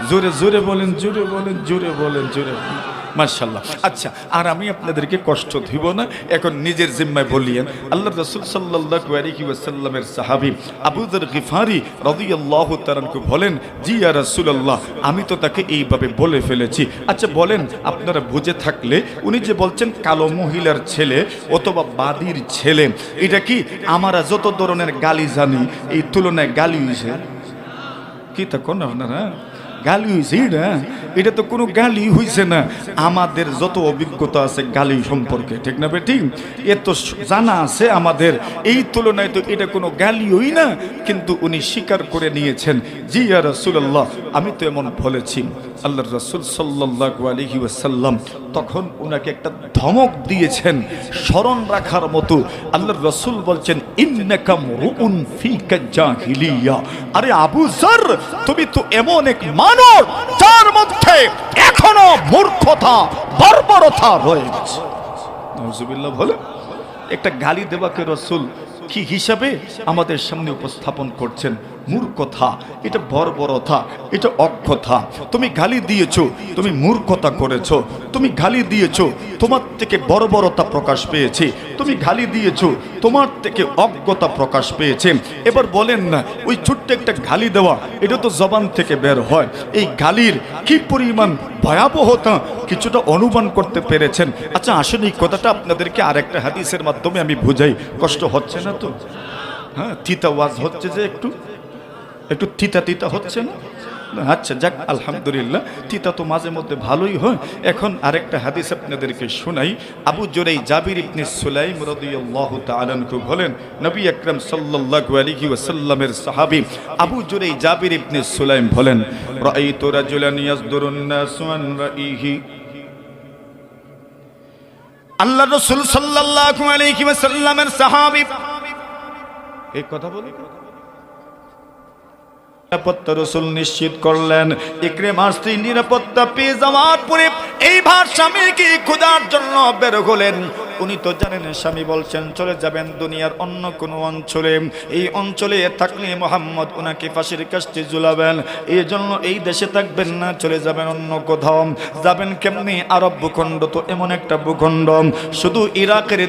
Speaker 2: জোরে জোরে বলেন, জোরে বলেন, জোরে বলেন, জোরে বলেন, মাশাআল্লাহ। আচ্ছা, আর আমি আপনাদেরকে কষ্ট দিব না, এখন নিজের জিম্মায় বলিয়েন। আল্লাহ রাসূল সাল্লাল্লাহু আলাইহি ওয়াসাল্লামের সাহাবী আবু যর গিফারি রাদিয়াল্লাহু তাআলা আনহু বলেন, জি ইয়া রাসূলুল্লাহ, আমি তো তাকে এইভাবে বলে ফেলেছি। আচ্ছা বলেন, আপনারা বুঝে থাকলে উনি যে বলছেন কালো মহিলার ছেলে অথবা বাদীর ছেলে, এটা কি আমরা যত ধরনের গালি জানি এই তুলনায় গালি হইছে? কি তা কোন আপনারা গালি হয়েছে? এটা তো কোনো গালি হয়েছে না। আমাদের যত অভিজ্ঞতা আছে গালি সম্পর্কে, ঠিক না বেঠিক, এ তো জানা আছে আমাদের, এই তুলনায় তো এটা কোনো গালিই না। কিন্তু উনি স্বীকার করে নিয়েছেন, জি ইয়া রাসূলুল্লাহ, আমি তো এমন বলেছি। আল্লাহর রাসূল সাল্লাল্লাহু আলাইহি ওয়াসাল্লাম তখন উনাকে একটা ধমক দিয়েছেন স্মরণ রাখার মতো। আল্লাহর রাসূল বলছেন, ইন্নাকা মুরউন ফিকা জাহিলিয়া, আরে আবু যর তুমি তো এমন এক মানুষ যার মধ্যে এখনো মূর্খতা বর্বরতা রয়েছে। নাউজুবিল্লাহ বলে একটা গালি দেবাকে রাসূল কি হিসাবে আমাদের সামনে উপস্থাপন করছেন? মূর্খতা, এটা বর্বরতা, এটা অজ্ঞতা। তুমি গালি দিয়েছো, তুমি মূর্খতা করেছো, তুমি গালি দিয়েছো, তোমার থেকে বর্বরতা প্রকাশ পেয়েছে, তুমি গালি দিয়েছো, তোমার থেকে অজ্ঞতা প্রকাশ পেয়েছে। এবার বলেন না, ওই ছোট্ট একটা গালি দেওয়া, এটা তো জবান থেকে বের হয়, এই গালির কি পরিমাণ ভয়াবহতা কিছুটা অনুমান করতে পেরেছেন? আচ্ছা আসলে এই কথাটা আপনাদেরকে আরেকটা হাদিসের মাধ্যমে আমি বুঝাই, কষ্ট হচ্ছে না তো? হ্যাঁ, তিতা ওয়াজ হচ্ছে যে একটু একটু তিতা তিতা হচ্ছে না? আচ্ছা যাক, আলহামদুলিল্লাহ, তিতা তো মাঝে মধ্যে ভালোই হয়। এখন আরেকটা হাদিস আপনাদেরকে শোনাই। আবু জুরাই জাবির ইবনে সুলাইম রাদিয়াল্লাহু তাআলা আনহু বলেন, নবী আকরাম সাল্লাল্লাহু আলাইহি ওয়াসাল্লামের সাহাবী আবু জুরাই জাবির ইবনে সুলাইম বলেন, রাআইতু রাজুলান ইয়াসদুরুন নাসু আন রাইহি, আল্লাহ রাসূল সাল্লাল্লাহু আলাইহি ওয়াসাল্লামের সাহাবী এই কথা বলে নিরাপত্তা রাসূল নিশ্চিত করলেন। ইকরিমার স্ত্রী নিরাপত্তা পেয়ে যাওয়ার পরে এই ভার স্বামীকে খোঁজার জন্য বের হলেন। উনি তো জানেন স্বামী বলছেন চলে যাবেন দুনিয়ার অন্য কোনো অঞ্চলে, এই অঞ্চলে থাকলে মুহাম্মদ ওনাকে ফাঁসির কাস্টে ঝুলাবেন, এই জন্য এই দেশে থাকবেন না, চলে যাবেন অন্য কোথাও। যাবেন কেমনি? আরব ভূখণ্ড তো এমন একটা ভূখণ্ড, শুধু ইরাকের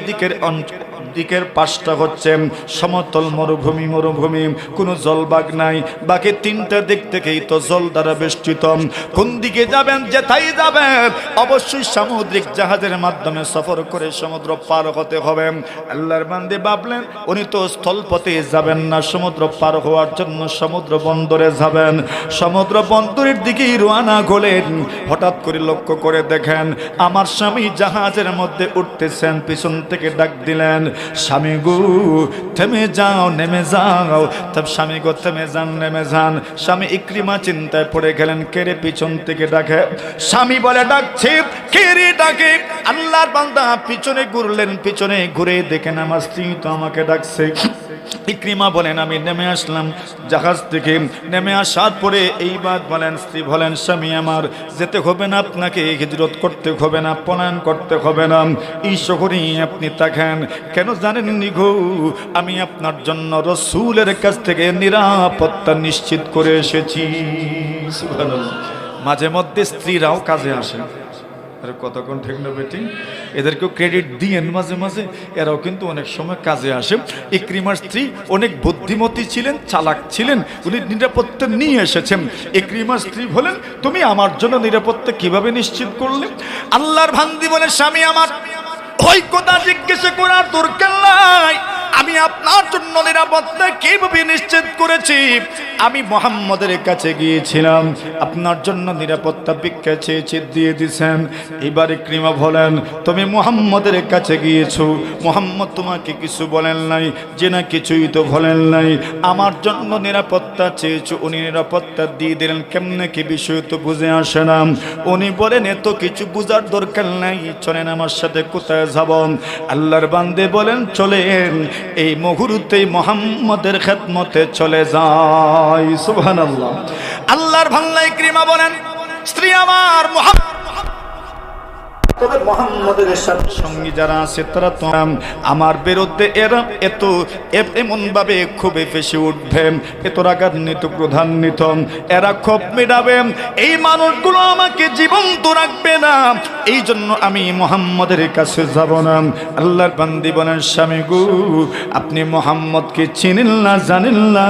Speaker 2: দিকের পাশটা হচ্ছে সমতল মরুভূমি, কোনো জলবাগ নাই, বাকি তিনটা দিক থেকেই তো জল দ্বারা বেষ্টিত। কোন দিকে যাবেন? যেথাই যাবেন অবশ্যই সামুদ্রিক জাহাজের মাধ্যমে সফর করে সমুদ্র পার হতে হবে। আল্লাহর বান্দে ভাবলেন উনি তো স্থলপথে যাবেন না, সমুদ্র পার হওয়ার জন্য সমুদ্র বন্দরে যাবেন। সমুদ্র বন্দরের দিকেই রওনা হলেন। হঠাৎ করে লক্ষ্য করে দেখেন আমার স্বামী জাহাজের মধ্যে উঠতেছেন, পিছন থেকে ডাক দিলেন, স্বামী গো থেমে যাও, নেমে যাও। তব স্বামী গো থেমে যান, নেমে যান। স্বামী ইকরিমা চিন্তায় পড়ে গেলেন, কে রে পিছন থেকে ডাকে? স্বামী বলে ডাকছে, কে রে ডাকে? আল্লাহর বান্দা পিছনে ঘুরলেন, পিছনে ঘুরে দেখেন আমার স্ত্রী তো আমাকে ডাকছে। ইকরিমা বলেন আমি নেমে আসলাম জাহাজ থেকে। নেমে আসার পরে এইবার বলেন স্ত্রী বলেন, স্বামী আমার যেতে হবে না, আপনাকে হিজরত করতে হবে না, পলায়ন করতে হবে না, এই শহরেই আপনি থাকেন। কেন জানেন নি গো? আমি আপনার জন্য রাসূলের কাছ থেকে নিরাপত্তা নিশ্চিত করে এসেছি। সুবহানাল্লাহ। মাঝে মধ্যে স্ত্রীরাও কাজে আসে। আর কতক্ষণ ঠিক না বেটি? এদেরকেও ক্রেডিট দিয়েন মাঝে মাঝে, এরাও কিন্তু অনেক সময় কাজে আসে। ইকরিমার স্ত্রী অনেক বুদ্ধিমতী ছিলেন, চালাক ছিলেন, উনি নিরাপত্তা নিয়ে এসেছেন। ইকরিমার স্ত্রী বলেন, তুমি আমার জন্য নিরাপত্তা কিভাবে নিশ্চিত করলে? আল্লাহর বান্দি বলে, স্বামী আমার ওই কথা জিজ্ঞাসা করার দরকার নাই, আমি আপনার জন্য নিরাপত্তা কিভাবে নিশ্চিত করেছি? আমি মুহাম্মদের কাছে গিয়েছিলাম, আপনার জন্য নিরাপত্তা ভিক্ষা চেয়েছি, দিয়ে দিয়েছেন। এবার ইকরিমা বলেন, তুমি মুহাম্মদের কাছে গিয়েছো, মুহাম্মদ তোমাকে কিছু বলেন নাই? যে না, কিছুই তো বলেন নাই। আমার জন্য নিরাপত্তা চেয়েছো, উনি নিরাপত্তা দিয়ে দিলেন। কেমনে কি বিষয় তো বুঝে আসে না। উনি বলেন এত কিছু বুঝার দরকার নাই, চলেন আমার সাথে কোথায় যাব? আল্লাহর বান্দে বলেন, চলেন এই মুহূর্তে মুহাম্মদের খেদমতে চলে যাই। সুবহানাল্লাহ। আল্লাহর বান্দা ইকরিমা বলেন, স্ত্রী আমার তবে মুহাম্মদের সঙ্গী যারা আছে তারা তো আমার বিরুদ্ধে এরা এমন ভাবে খুবই বেশি উঠবে, এত রাগান্বিত ক্রোধান্বিত, এরা ক্ষোভ মেটাবে, এই মানুষগুলো আমাকে জীবন্ত রাখবে না, এই জন্য আমি মুহাম্মদের কাছে যাব না। আল্লাহর বান্দি বলেন, স্বামী গো আপনি মুহাম্মদকে চিনেন না, জানেন না?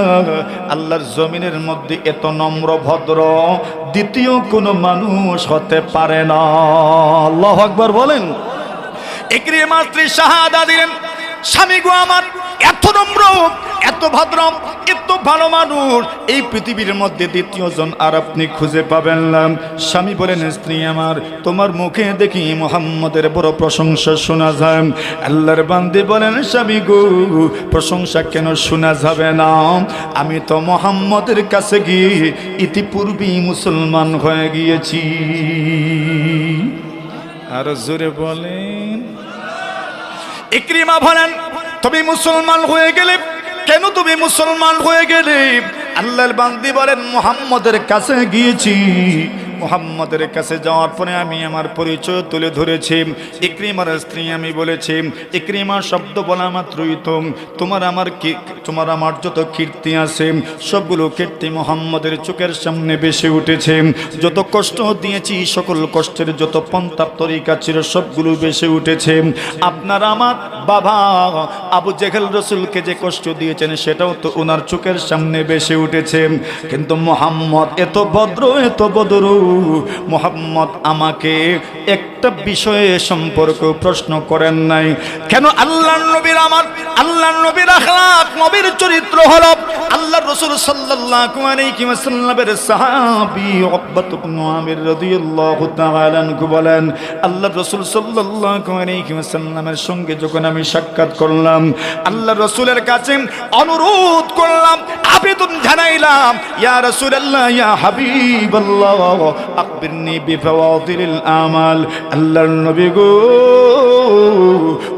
Speaker 2: আল্লাহর জমিনের মধ্যে এত নম্র ভদ্র দ্বিতীয় কোনো মানুষ হতে পারে না। আল্লাহু আকবার বলেন। ইকরিমা স্ত্রী শাহাদা দিলেন, স্বামী গো আমার এত নম্র, এত ভদ্র, এত ভালো মানুষ এই পৃথিবীর মধ্যে দ্বিতীয় জন আর আপনি খুঁজে পাবেন না। স্বামী বলেন, স্ত্রী আমার তোমার মুখে দেখি মুহাম্মদের বড় প্রশংসা শোনা যায়। আল্লাহর বান্দি বলেন, স্বামী গো প্রশংসা কেন শোনা যাবে না? আমি তো মুহাম্মদের কাছে গিয়ে ইতিপূর্বেই মুসলমান হয়ে গিয়েছি। আর জোরে বলেন। ইকরিমা বলেন, তুমি মুসলমান হয়ে গেলে কেন? তুমি মুসলমান হয়ে গেলে? আল্লাহর বান্দি বলেন, মুহাম্মদের কাছে গিয়েছি, মুহাম্মদের কাছে যাওয়ার পরে আমি আমার পরিচয় তুলে ধরেছি। ইকরিমার স্ত্রী আমি বলেছি, ইকরিমা শব্দ বলা মাত্রই তো তোমার আমার যত কীর্তি আছে সবগুলো কীর্তি মুহাম্মদের চোখের সামনে ভেসে উঠেছে। যত কষ্ট দিয়েছি সকল কষ্টের যত পন্থা তরিকা ছিল সবগুলো ভেসে উঠেছে। আপনার আমার বাবা আবু জেহেল রাসূলকে যে কষ্ট দিয়েছেন সেটাও তো ওনার চোখের সামনে ভেসে উঠেছে। কিন্তু মুহাম্মদ এত ভদ্র, এত বদর, মুহাম্মদ আমাকে একটা বিষয়ে সম্পর্ক প্রশ্ন করেন নাই। কেন? আল্লাহর নবীর আল্লাহর নবীর আখলাক, নবীর চরিত্র হলো আল্লাহর রাসূল সাল্লাল্লাহু আলাইহি ওয়াসাল্লামের সাহাবী উকবা ইবনে আমির রাদিয়াল্লাহু তাআলা আনহু বলেন, আল্লাহর রাসূল সাল্লাল্লাহু আলাইহি ওয়াসাল্লামের সঙ্গে যখন আমি সাক্ষাৎ করলাম, আল্লাহর রাসূলের কাছে অনুরোধ করলাম, আবেদন জানাইলাম, ইয়া রাসূলুল্লাহ, ইয়া হাবিবাল্লাহ, আখবিরনি বিফাওয়াদিলিল আমাল। আল্লাহর নবী গো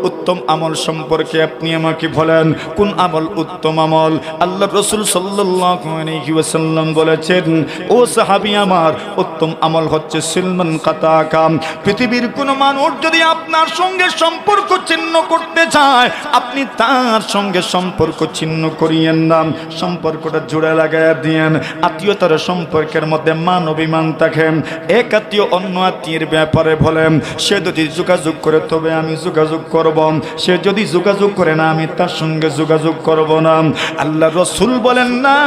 Speaker 2: উত্তম আমল সম্পর্কে আপনি আমাকে বলেন, কোন আমল উত্তম আমল? আল্লাহ রাসূল সাল্লাল্লাহু আলাইহি ওয়াসাল্লাম বলেছেন, ও সাহাবী আমার, উত্তম আমল হচ্ছে সিলমান কাতাকা। পৃথিবীর কোন মানুষ যদি আপনার সঙ্গে সম্পর্ক ছিন্ন করতে চায়, আপনি তার সঙ্গে সম্পর্ক ছিন্ন করিয়েন না, সম্পর্কটা জোড়া লাগাইয়া দিয়েন। আত্মীয়তার সম্পর্কের মধ্যে মান অভিমান থাকে। এক আত্মীয় অন্য আত্মীয়ের ব্যাপারে বলেন, সে যদি যোগাযোগ করে তবে আমি যোগাযোগ করব, সে যদি যোগাযোগ করে না আমি তার সঙ্গে যোগাযোগ করব না। আল্লাহ রাসূল বলেন, না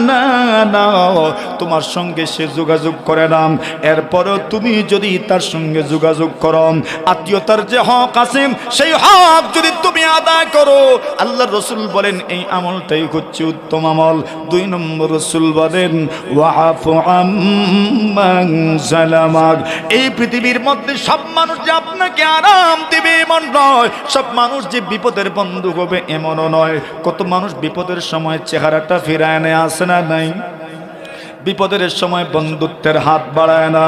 Speaker 2: না না, তোমার সঙ্গে সে যোগাযোগ করে না, এরপরও তুমি যদি তার সঙ্গে যোগাযোগ করো, আত্মীয়তার যে হক আছে সেই হক যদি তুমি আদায় করো, আল্লাহ রাসূল বলেন এই আমলটাই হচ্ছে উত্তম আমল। 2 নম্বর রাসূল বলেন, ওয়াফু আম্মান জালামাক। এই পৃথিবীর মধ্যে সব মানুষ যে আপনাকে আরাম দেবে এমন নয়, সব মানুষ যে বিপদের বন্ধু হবে এমনও নয়। কত মানুষ বিপদের সময় চেহারাটা ফিরায় নেয়, আসে না নাই? বিপদের সময় বন্ধুত্বের হাত বাড়ায় না।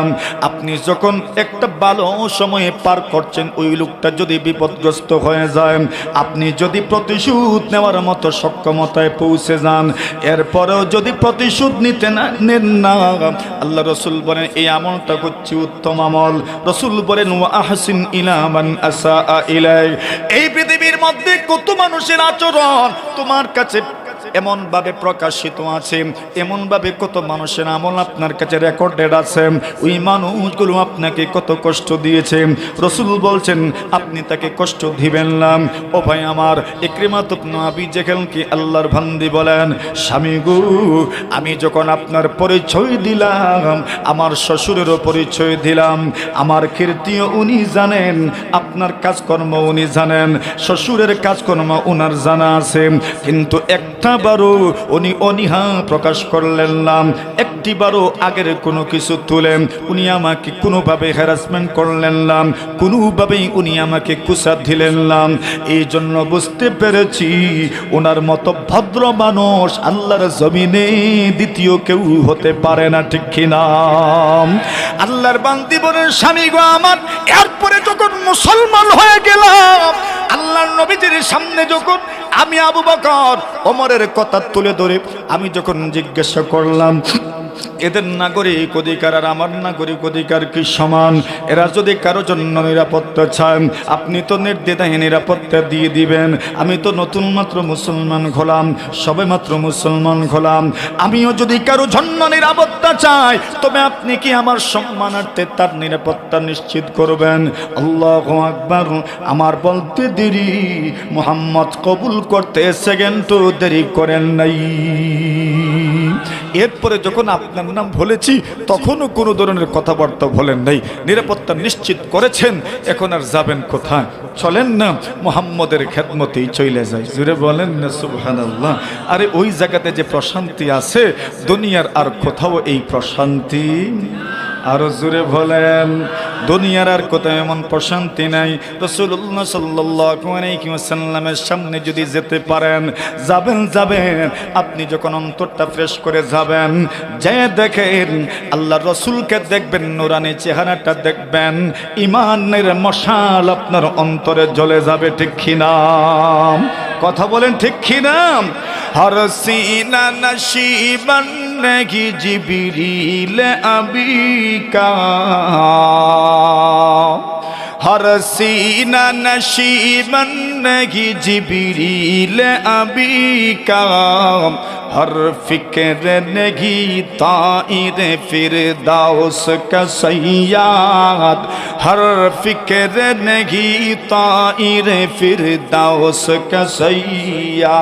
Speaker 2: আপনি যখন একটা ভালো সময়ে পার করছেন, ওই লোকটা যদি বিপদগ্রস্ত হয়ে যায়, আপনি যদি প্রতিশোধ নেওয়ার মতো সক্ষমতায় পৌঁছে যান, এরপরেও যদি প্রতিশোধ নিতে না নেন না, আল্লাহ রাসূল বলেন এই আমলটা হচ্ছে উত্তম আমল। রাসূল বলেন, ওয়া আহসিন ইলা মান আসা ইলাই। এই পৃথিবীর মধ্যে কত মানুষের আচরণ তোমার কাছে এমন ভাবে প্রকাশিত আছে, এমন ভাবে কত মানুষের আমল আপনার কাছে রেকর্ডেড আছে, ওই মানুষগুলো আপনাকে কত কষ্ট দিয়েছে। রাসূল বলছেন আপনি তাকে কষ্ট দিবেন না। ও ভাই আমার, ইকরিমা ইবনে আবি জাহলকে আল্লাহর বান্দি বলেন, স্বামী গো, আমি যখন আপনার পরিচয় দিলাম, আমার শ্বশুরেরও পরিচয় দিলাম, আমার কীর্তিও উনি জানেন, আপনার কাজকর্ম উনি জানেন, শ্বশুরের কাজকর্ম উনার জানা আছে, কিন্তু একটা বারো উনি অনীহা প্রকাশ করলেন না, একটিবারও আগের কোনো কিছু তুলেন উনি আমাকে কোনোভাবে হ্যারাসমেন্ট করলেন না, কোনোভাবেই উনি আমাকে কুসা দিলেন না। এই জন্য বুঝতে পেরেছি ওনার মতো ভদ্র মানুষ আল্লাহর জমিনে দ্বিতীয় কেউ হতে পারে না, ঠিক কিনা? আল্লাহর বান্দি বলেন, স্বামী গো আমার, এরপরে যখন মুসলমান হয়ে গেলাম, আল্লাহর নবীজির সামনে যখন আমি আবু বকর ওমরের কথা তুলে ধরে আমি যখন জিজ্ঞাসা করলাম, এদের নাগরিক অধিকার আর আমার নাগরিক অধিকার কি সমান? এরা যদি কারো জন্য নিরাপত্তা চান, আপনি তো নির্দ্বিধায় নিরাপত্তা দিয়ে দিবেন। আমি তো নতুন মাত্র মুসলমান হলাম, সবে মাত্র মুসলমান হলাম, আমিও যদি কারো জন্য নিরাপত্তা চাই, তবে আপনি কি আমার সম্মানার্থে তার নিরাপত্তা নিশ্চিত করবেন? আল্লাহু আকবার। আমার বলতে দেরি, মুহাম্মদ কবুল করতে সেকেন্ডও দেরি করেন নাই। এরপরে যখন আপনার নাম বলেছি, তখনও কোনো ধরনের কথাবার্তা বলেন নাই, নিরাপত্তা নিশ্চিত করেছেন। এখন আর যাবেন কোথায়? চলেন না মুহাম্মদের খেদমতেই চলে যায়। জুড়ে বলেন না সুবহানাল্লাহ। আরে ওই জায়গাতে যে প্রশান্তি আছে, দুনিয়ার আর কোথাও এই প্রশান্তি। আরো জোরে বলেন, দুনিয়ার আর কোথাও এমন প্রশান্তি নাই। রাসূলুল্লাহ সাল্লাল্লাহু আলাইহি ওয়াসাল্লামের সামনে যদি যেতে পারেন, যাবেন যাবেন, আপনি যখন অন্তরটা ফ্রেশ করে যাবেন, যে দেখেন আল্লাহর রাসূলকে দেখবেন, নূরানি চেহারাটা দেখবেন, ঈমানের মশাল আপনার অন্তরে জ্বলে যাবে, ঠিক কি না? কথা বলেন ঠিক কি না? হর সিনা নশীবান নেহি জিবরিল আবিকা, হর সিনা নশীবান নেহি জিবরিল আবিকা, हर फिक्र नहीं ताइर फिरदाउस का सैयाद, हर फिक्र नहीं ताइर फिरदाउस का सैयाद।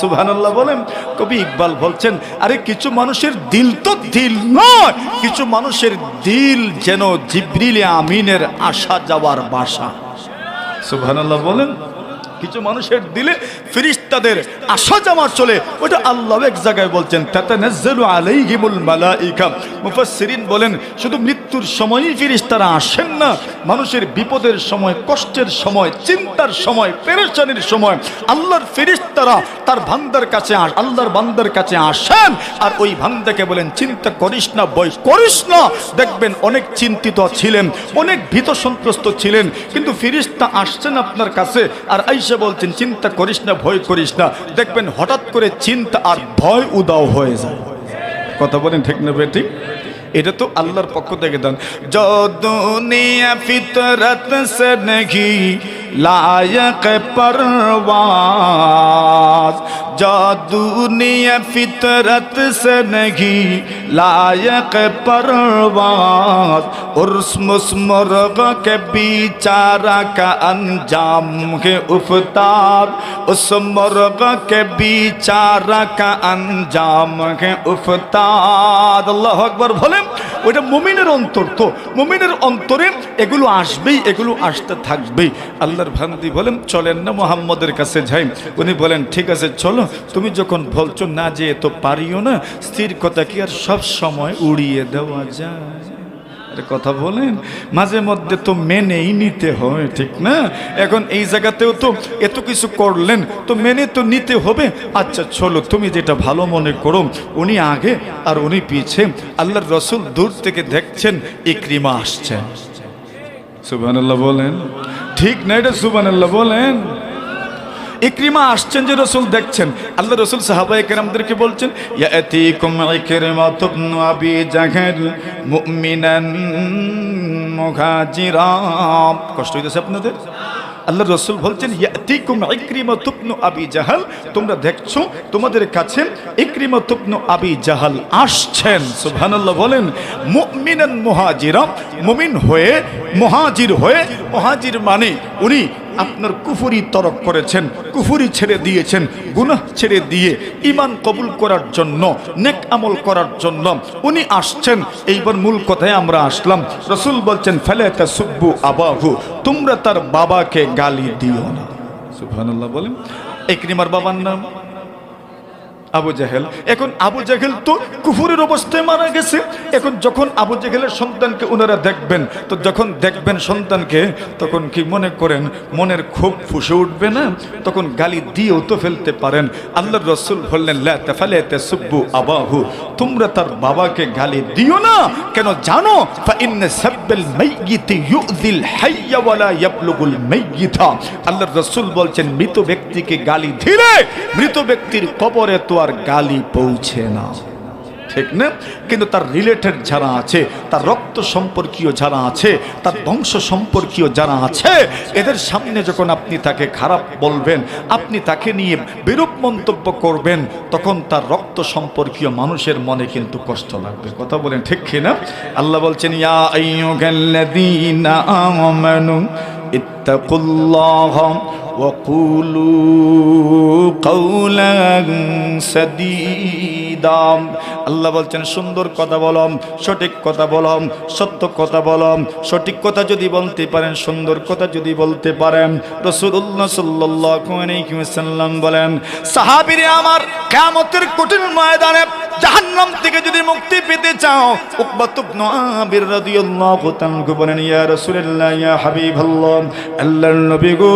Speaker 2: सुबहानाल्लाह বলেন। কবি ইকবাল বলছেন, আরে কিছু মানুষের দিল তো দিল নয়, কিছু মানুষের দিল যেন জিবরিল আমিনের আসা যাওয়ার বাসা। সুবহানাল্লাহ বলেন। কিছু মানুষের দিলে ফেরেশতাদের আসা যাওয়া চলে, ওটা আল্লাহ এক জায়গায় বলছেন তাতানাজ্জালু আলাইহিমুল মালাইকা। মুফাসসিরিন বলেন শুধু মৃত্যুর সময়ই ফেরেশতারা আসেন না, মানুষের বিপদের সময়, কষ্টের সময়, চিন্তার সময়, পেরেশানির সময় আল্লাহর ফেরেশতারা তার বান্দার কাছে আল্লাহর বান্দার কাছে আসেন, আর ওই বান্দাকে বলেন চিন্তা করিস না, ভয় করিস না। দেখবেন অনেক চিন্তিত ছিলেন, অনেক ভীত সন্ত্রস্ত ছিলেন, কিন্তু ফেরেশতা আসছেন আপনার কাছে আর আয়েশা বলছেন চিন্তা করিস না, ভয় করিস না। দেখবেন হঠাৎ করে চিন্তা আর ভয় উদাও হয়ে যায়। কথা বলেন ঠিক না বেটি? এটা তো আল্লাহর পক্ষ থেকে দান। जो दुनिया फितरत से नहीं लायक परवाज, जो दुनिया फितरत से नहीं लायक परवाज, उर्स मुस्मरग के बेचारा का अंजाम के उफ्तार, उस मुर्ग के बेचारा का अंजाम के उफ्तार। अल्लाह अकबर বলেন। ওইটা মুমিনের অন্তর, তো মুমিনের অন্তরে এগুলো আসবেই, এগুলো আসতে থাকবেই। আল্লাহর বান্দি বলেন চলেন না মুহাম্মদের কাছে যাই। উনি বলেন ঠিক আছে চলো, তুমি যখন বলছো না যেয়ে তো পারিও না, স্থির কথা কি আর সব সময় উড়িয়ে দেওয়া যায়? কথা বলেন, মাঝে মধ্যে তো মেনেই নিতে হয়, ঠিক না? এখন এই জায়গাতেও তো এত কিছু করলেন, তো মেনে তো নিতে হবে। আচ্ছা চলো, তুমি যেটা ভালো মনে করো। উনি আগে আর উনি পিছে। আল্লাহর রাসূল দূর থেকে দেখছেন ইকরিমা আসছেন। সুবহানাল্লাহ বলেন, ঠিক না? এটা সুবহানাল্লাহ বলেন। ইকরিমা আসছেন যে রাসূল দেখছেন, আল্লাহ রাসূল সাহাবায়ে কেরামদেরকে বলছেন ইয়াতিকুম ইকরিমা ইবনে আবি জাহল মুমিনান মুহাজিরা। কষ্ট হইতেছে আপনাদের? আল্লাহ রাসূল বলছেন ইয়াতিকুম ইকরিমা ইবনে আবি জাহল, তোমরা দেখছো তোমাদের কাছে ইকরিমা ইবনে আবি জাহল আসছেন। সুবহানাল্লাহ বলেন। মুমিনান মুহাজিরা, মুমিন হয়ে মুহাজির হয়ে, মুহাজির মানে উনি আপনার কুফরি তরক করেছেন, কুফরি ছেড়ে দিয়েছেন, গুনাহ ছেড়ে দিয়ে ঈমান কবুল করার জন্য, নেক আমল করার জন্য উনি আসছেন। এইবার মূল কথায় আমরা আসলাম। রাসূল বলছেন ফালা তাসুব্বু আবাহু, তোমরা তার বাবাকে গালি দিও না। সুবহানাল্লাহ বলেন। ইকরিমার বাবার নাম আবু জাহেল। এখন আবু জাহেল তো কুফরের অবস্থায় মারা গেছে। এখন যখন আবু জাহেলের সন্তানকে ওনারা দেখবেন, তো যখন দেখবেন সন্তানকে, তখন কি মনে করেন মনের খুব ফুসে উঠবে না? তখন গালি দিয়েও তো ফেলতে পারেন। আল্লাহর রাসূল বললেন লা তাফালা তাসুব্বু আবাহু, তোমরা তার বাবাকে গালি দিও না। কেন জানো? ফা ইন্না সাব্বাল মাইয়িতি ইউযিল হাইয়া ওয়ালা ইয়াবলুগুল মাইয়িতা। আল্লাহর রাসূল বলছেন মৃত ব্যক্তিকে গালি দিলে মৃত ব্যক্তির কবরে তো আর গালি পৌঁছে না, ঠিক না? কিন্তু তার রিলেটেড যারা আছে, তার রক্ত সম্পর্কীয় যারা আছে, তার বংশ সম্পর্কীয় যারা আছে, এদের সামনে যখন আপনি তাকে খারাপ বলবেন, আপনি তাকে নিয়ে বিরূপ মন্তব্য করবেন, তখন তার রক্ত সম্পর্কীয় মানুষের মনে কিন্তু কষ্ট লাগবে। কথা বলেন ঠিক কিনা? আল্লাহ বলছেন ইয়া আইয়ুহাল্লাযীনা আমানু ইত্তাকুল্লাহ ওয়াকুলু কাওলান সাদীদা। আল্লাহ বলছেন সুন্দর কথা বলো, সঠিক কথা বলো, সত্য কথা বলো। সঠিক কথা যদি বলতে পারেন, সুন্দর কথা যদি বলতে পারেন, রাসূলুল্লাহ সাল্লাল্লাহু আলাইহি ওয়াসাল্লাম বলেন সাহাবীরে আমার, কিয়ামতের কঠিন ময়দানে জাহান্নাম থেকে যদি মুক্তি পেতে চাও, উকবা ইবনে আমির রাদিয়াল্লাহু তাআলা বলেন ইয়া রাসূলুল্লাহ ইয়া হাবিবাল্লাহ, আল্লাহর নবী গো,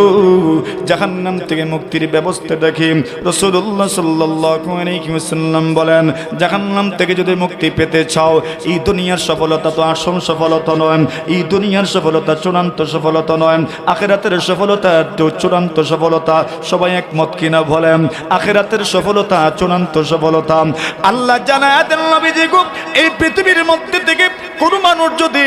Speaker 2: জাহান্নাম থেকে মুক্তির ব্যবস্থা দেখি। রাসূলুল্লাহ সাল্লাল্লাহু আলাইহি ওয়াসাল্লাম বলেন জাহান্নাম থেকে যদি মুক্তি পেতে চাও, এই দুনিয়ার সফলতা তো আসল সফলতা নয়, এই দুনিয়ার সফলতা চূড়ান্ত সফলতা নয়, আখিরাতের সফলতা তো চূড়ান্ত সফলতা। সবাই একমত কিনা বলেন? আখিরাতের সফলতা চূড়ান্ত সফলতা। আল্লাহ জানায় দেন নবীজি গো, এই পৃথিবীর মধ্যে থেকে কোন মানুষ যদি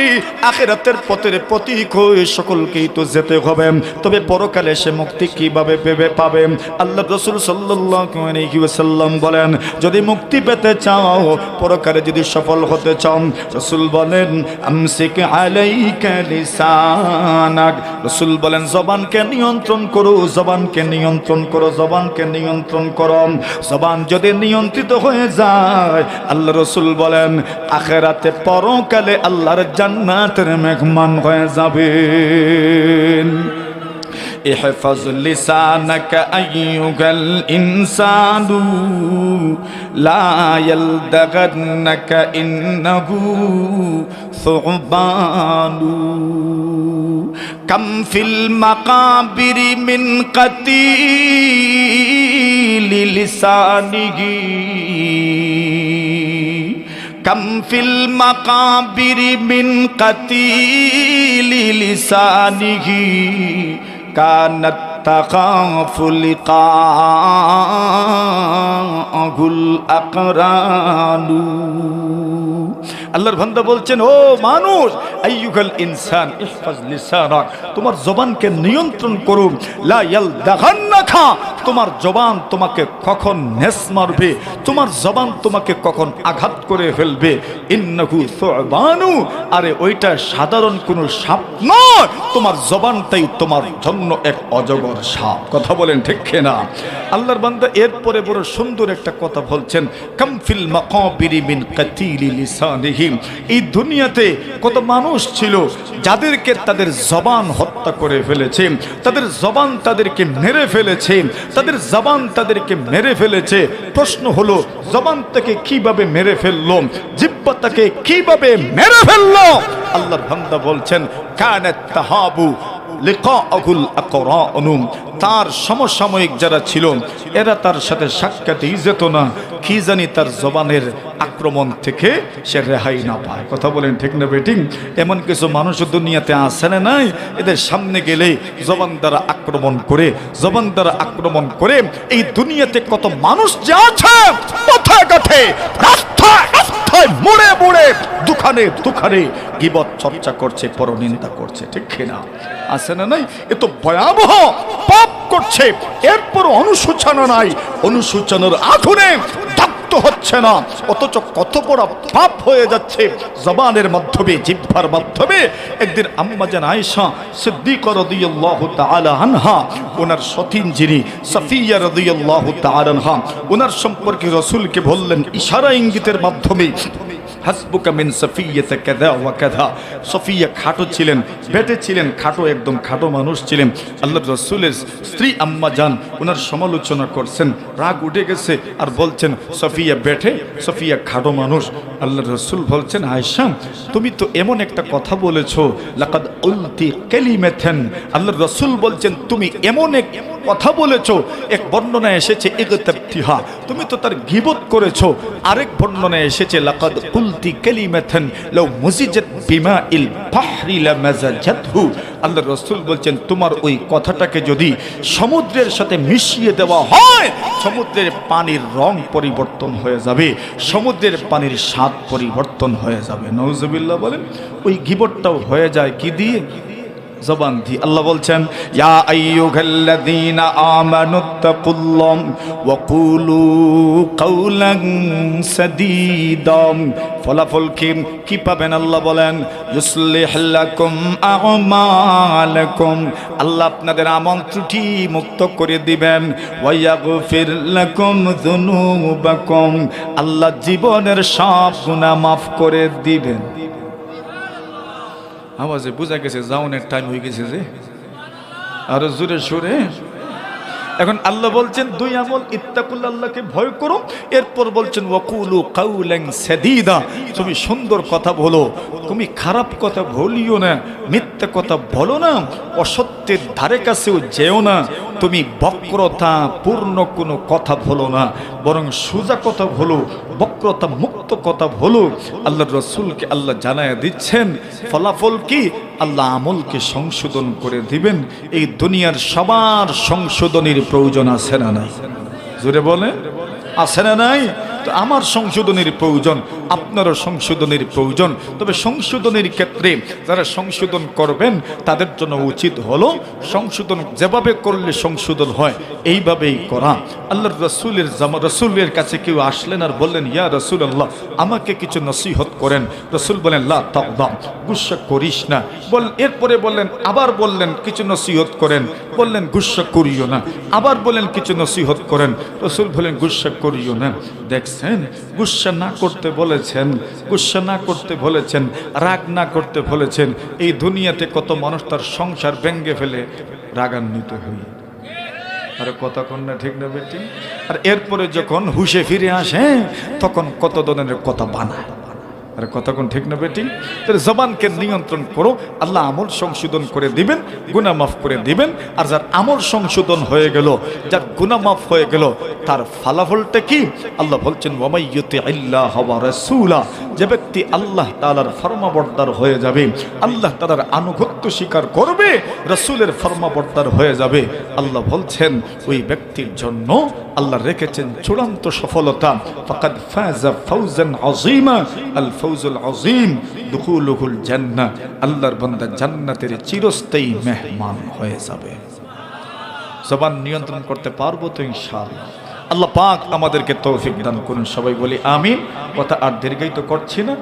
Speaker 2: আখিরাতের পথের প্রতীক হয়ে, সকলকেই তো যেতে হবে, তবে পরকালে সে মুক্তি কিভাবে পাবে? আল্লাহ রাসূল সাল্লাল্লাহু আলাইহি ওয়াসাল্লাম বলেন যদি মুক্তি পেতে চাও, পরকালে যদি সফল হতে চাও, রাসূল বলেন আমসিক আলাইকা লিসানাক, রাসূল বলেন জবানকে নিয়ন্ত্রণ করো, জবানকে নিয়ন্ত্রণ করো, জবানকে নিয়ন্ত্রণ করো। জবান যদি নিয়ন্ত্রিত হয়ে যায়, আল্লাহ রাসূল বলেন আখিরাতে পরকালে আল্লাহর জান্নাতের মেহমান হয়ে যাবেন। ইহফাজ লিসানাকা আইয়ুহাল ইনসানু লা ইয়ালদাগান্নাকা ইন্নাহু সুবানু কাম ফিল মাকাবিরি মিন কাতিলি লিসানিহি কম ফিল মাকাবিরি মিন কাতিলি লিসানিহি কানাত তাখাফু লিকাহুল আকরানু। আল্লাহর বান্দা বলছেন, ও মানুষ, আইয়ুহাল ইনসান ইহফাজ লিসানাক, তোমার জবানকে নিয়ন্ত্রণ করো। লা ইয়ালদাগান্নাকা, তোমার জবান তোমাকে কখন নেস মারবে, তোমার জবান তোমাকে কখন আঘাত করে ফেলবে। ইন্নাহু সুবানু, আরে ওইটা সাধারণ কোনো সাপ নয়, তোমার জবানটাই তোমার জন্য এক অজগর সাপ। কথা বলেন ঠিক কিনা? আল্লাহর বান্দা এরপরে বড় সুন্দর একটা কথা বলছেন, কাম ফিল মাকাবিরি মিন কাতিলি লিসানিহি। এই দুনিয়াতে কত মানুষ ছিল যাদেরকে তাদের জবান হত্যা করে ফেলেছে, তাদের জবান তাদেরকে মেরে ফেলেছে, তাদের জবান তাদেরকে মেরে ফেলেছে। প্রশ্ন হলো, জবানটাকে কিভাবে মেরে ফেললো, জিহ্বাটাকে কিভাবে মেরে ফেললো? আল্লাহর বান্দা বলছেন, কানাত তাহাবু লিকাহুল আকরানু, তার সমসাময়িক যারা ছিল এরা তার সাথে সাক্ষাৎই যেত না, কি জানি তার জবানের আক্রমণ থেকে সে রেহাই না পায়। কথা বলেন ঠিক না বেটিং? এমন কিছু মানুষ দুনিয়াতে আছে না নাই, এদের সামনে গেলে জবান দ্বারা আক্রমণ করে, জবান দ্বারা আক্রমণ করে এই দুনিয়াতে কত মানুষ যে আছে, পথে ঘাটে, রাস্তায় রাস্তায়, মোড়ে মোড়ে, দোকানে দোকানে গীবত চর্চা করছে, পরনিন্দা করছে, ঠিক কিনা? আছে না নাই? এ তো ভয়াবহ পাপ করছে, এরপর অনুশোচনা নাই, অনুশোচনার আগুনে দগ্ধ হচ্ছে না, অথচ কত বড় পাপ হয়ে যাচ্ছে জবানের মাধ্যমে, জিহ্বার মাধ্যমে। একদিন আম্মা জান আয়েশা সিদ্দিকা রাদিয়াল্লাহু তাআলা আনহা, ওনার সতীন যিনি সাফিয়া রাদিয়াল্লাহু তাআলা আনহা, ওনার সম্পর্কে রাসূলকে বললেন ইশারা ইঙ্গিতের মাধ্যমে, হাসবুকা মিন সাফিয়াতা কাযা ওয়া কাযা। সাফিয়া খাটো ছিলেন, বেটে ছিলেন, খাটো, একদম খাটো মানুষ ছিলেন। আল্লাহর রাসূলের স্ত্রী আম্মা জান ওনার সমালোচনা করছেন, রাগ উঠে গেছে আর বলছেন সাফিয়া বেটে, সাফিয়া খাটো মানুষ। আল্লাহর রাসূল বলছেন, আয়েশা তুমি তো এমন একটা কথা বলেছো, লাকাদ উলতি কালিমাতান। আল্লাহর রাসূল বলছেন তুমি এমন এক কথা বলেছো, এক বর্ণনায় এসেছে ইগতাবতিহা, তুমি তো তার গীবত করেছো। আরেক বর্ণনায় এসেছে লাকাদ কুলতি কালিমাতান লাউ মুজিজাত বিমাইল বাহরি লামাজাজাতহু। আল্লাহর রাসূল বলছেন তোমার ওই কথাটাকে যদি সমুদ্রের সাথে মিশিয়ে দেওয়া হয়, সমুদ্রের পানির রং পরিবর্তন হয়ে যাবে, সমুদ্রের পানির স্বাদ পরিবর্তন হয়ে যাবে। নাউজুবিল্লাহ বলেন। ওই গীবতটাও হয়ে যায় কি দিয়ে? জবান দিয়ে। আল্লাহ বলছেন, ইয়া আইয়ুহাল্লাযীনা আমানুত্তাকুল্লাহ ওয়া কুলু কাওলান সাদীদা। ফলাফল কি পাবেন? আল্লাহ বলেন, ইউসলিহ লাকুম আ'মালাকুম, আল্লাহ আপনাদের আমল ত্রুটি মুক্ত করে দিবেন। ওয়া ইয়াগফির লাকুম যুনুবাকুম, আল্লাহ জীবনের সব গুনাহ মাফ করে দিবেন। আওয়াজে বোঝা গেছে জাউনের টাইম হয়ে গেছে যে, আরো জোরে সুরে। এখন আল্লাহ বলছেন দুই আমল, ইত্তাকুল্লাহ, আল্লাহকে ভয় করো। এরপর বলছেন ওয়াকুলু কাউলান সাদীদা, তুমি সুন্দর কথা বলো, তুমি খারাপ কথা বলিও না, মিথ্যা কথা বলো না, অসত্যের ধারে কাছেও যেও না, তুমি বক্রতা পূর্ণ কোনো কথা বলো না, বরং সোজা কথা বলো, বক্রতা মুক্ত কথা বলো। আল্লাহর রাসূলকে আল্লাহ জানায়া দিচ্ছেন ফলাফল কি? আল্লাহ আমলকে সংশোধন করে দিবেন। এই দুনিয়ার সবার সংশোধনের প্রয়োজন আছে না নাই? জোরে বলে, আছে না নাই? তো আমার সংশোধনের প্রয়োজন, আপনারও সংশোধনের প্রয়োজন। তবে সংশোধনের ক্ষেত্রে যারা সংশোধন করবেন তাদের জন্য উচিত হলো সংশোধন যেভাবে করলে সংশোধন হয় এইভাবেই করা। আল্লাহর রাসূলের কাছে কেউ আসলেন আর বললেন, ইয়া রাসূলুল্লাহ আমাকে কিছু নসিহত করেন। রাসূল বলেন, লা তাগদাম, গুসা করিস না। এরপরে বললেন, আবার বললেন কিছু নসিহত করেন, বললেন গুসা করিও না। আবার বলেন কিছু নসিহত করেন, রাসূল বলেন গুসা করিও না। দেখছেন, গুসা না করতে বলেছেন, গুসা না করতে বলেছেন, রাগ না করতে বলেছেন। এই দুনিয়াতে কত মানুষ তার সংসার ভেঙে ফেলে রাগান্বিত হই। আরে কথা কন না, ঠিক না বেটি? আর এরপরে যখন হুশে ফিরে আসে তখন কত ধরনের কথা বানায়। আরে কথা কোন, ঠিক না বেটি? তাহলে জবানকে নিয়ন্ত্রণ করো, আল্লাহ আমল সংশোধন করে দিবেন, গুনাহ মাফ করে দিবেন। আর যার আমল সংশোধন হয়ে গেল, যার গুনাহ মাফ হয়ে গেল, তার ফলাফলটা কি? আল্লাহ বলছেন ওয়ামাইয়ুতি আল্লাহ ওয়া রাসূলা, যে ব্যক্তি আল্লাহ তাআলার ফরমাবরদার হয়ে যাবে, আল্লাহ তাআলার আনুগত্য স্বীকার করবে, রাসূলের ফরমাবরদার হয়ে যাবে, আল্লাহ বলছেন ওই ব্যক্তির জন্য আল্লাহ রেখেছেন চূড়ান্ত সফলতা। ফাকাদ ফাযা ফাওজান আযীমা, আল ফাওজুল আযীম দুখুলুহুল জান্নাহ, আল্লাহর বান্দা জান্নাতের চিরস্থায়ী মেহমান হয়ে যাবে। জবান নিয়ন্ত্রণ করতে পারবো তো ইনশাআল্লাহ? আল্লাহ পাক আমাদেরকে তৌফিক দান করুন। সবাই বলি আমিন। কথা আর দীর্ঘায়িত করছি না।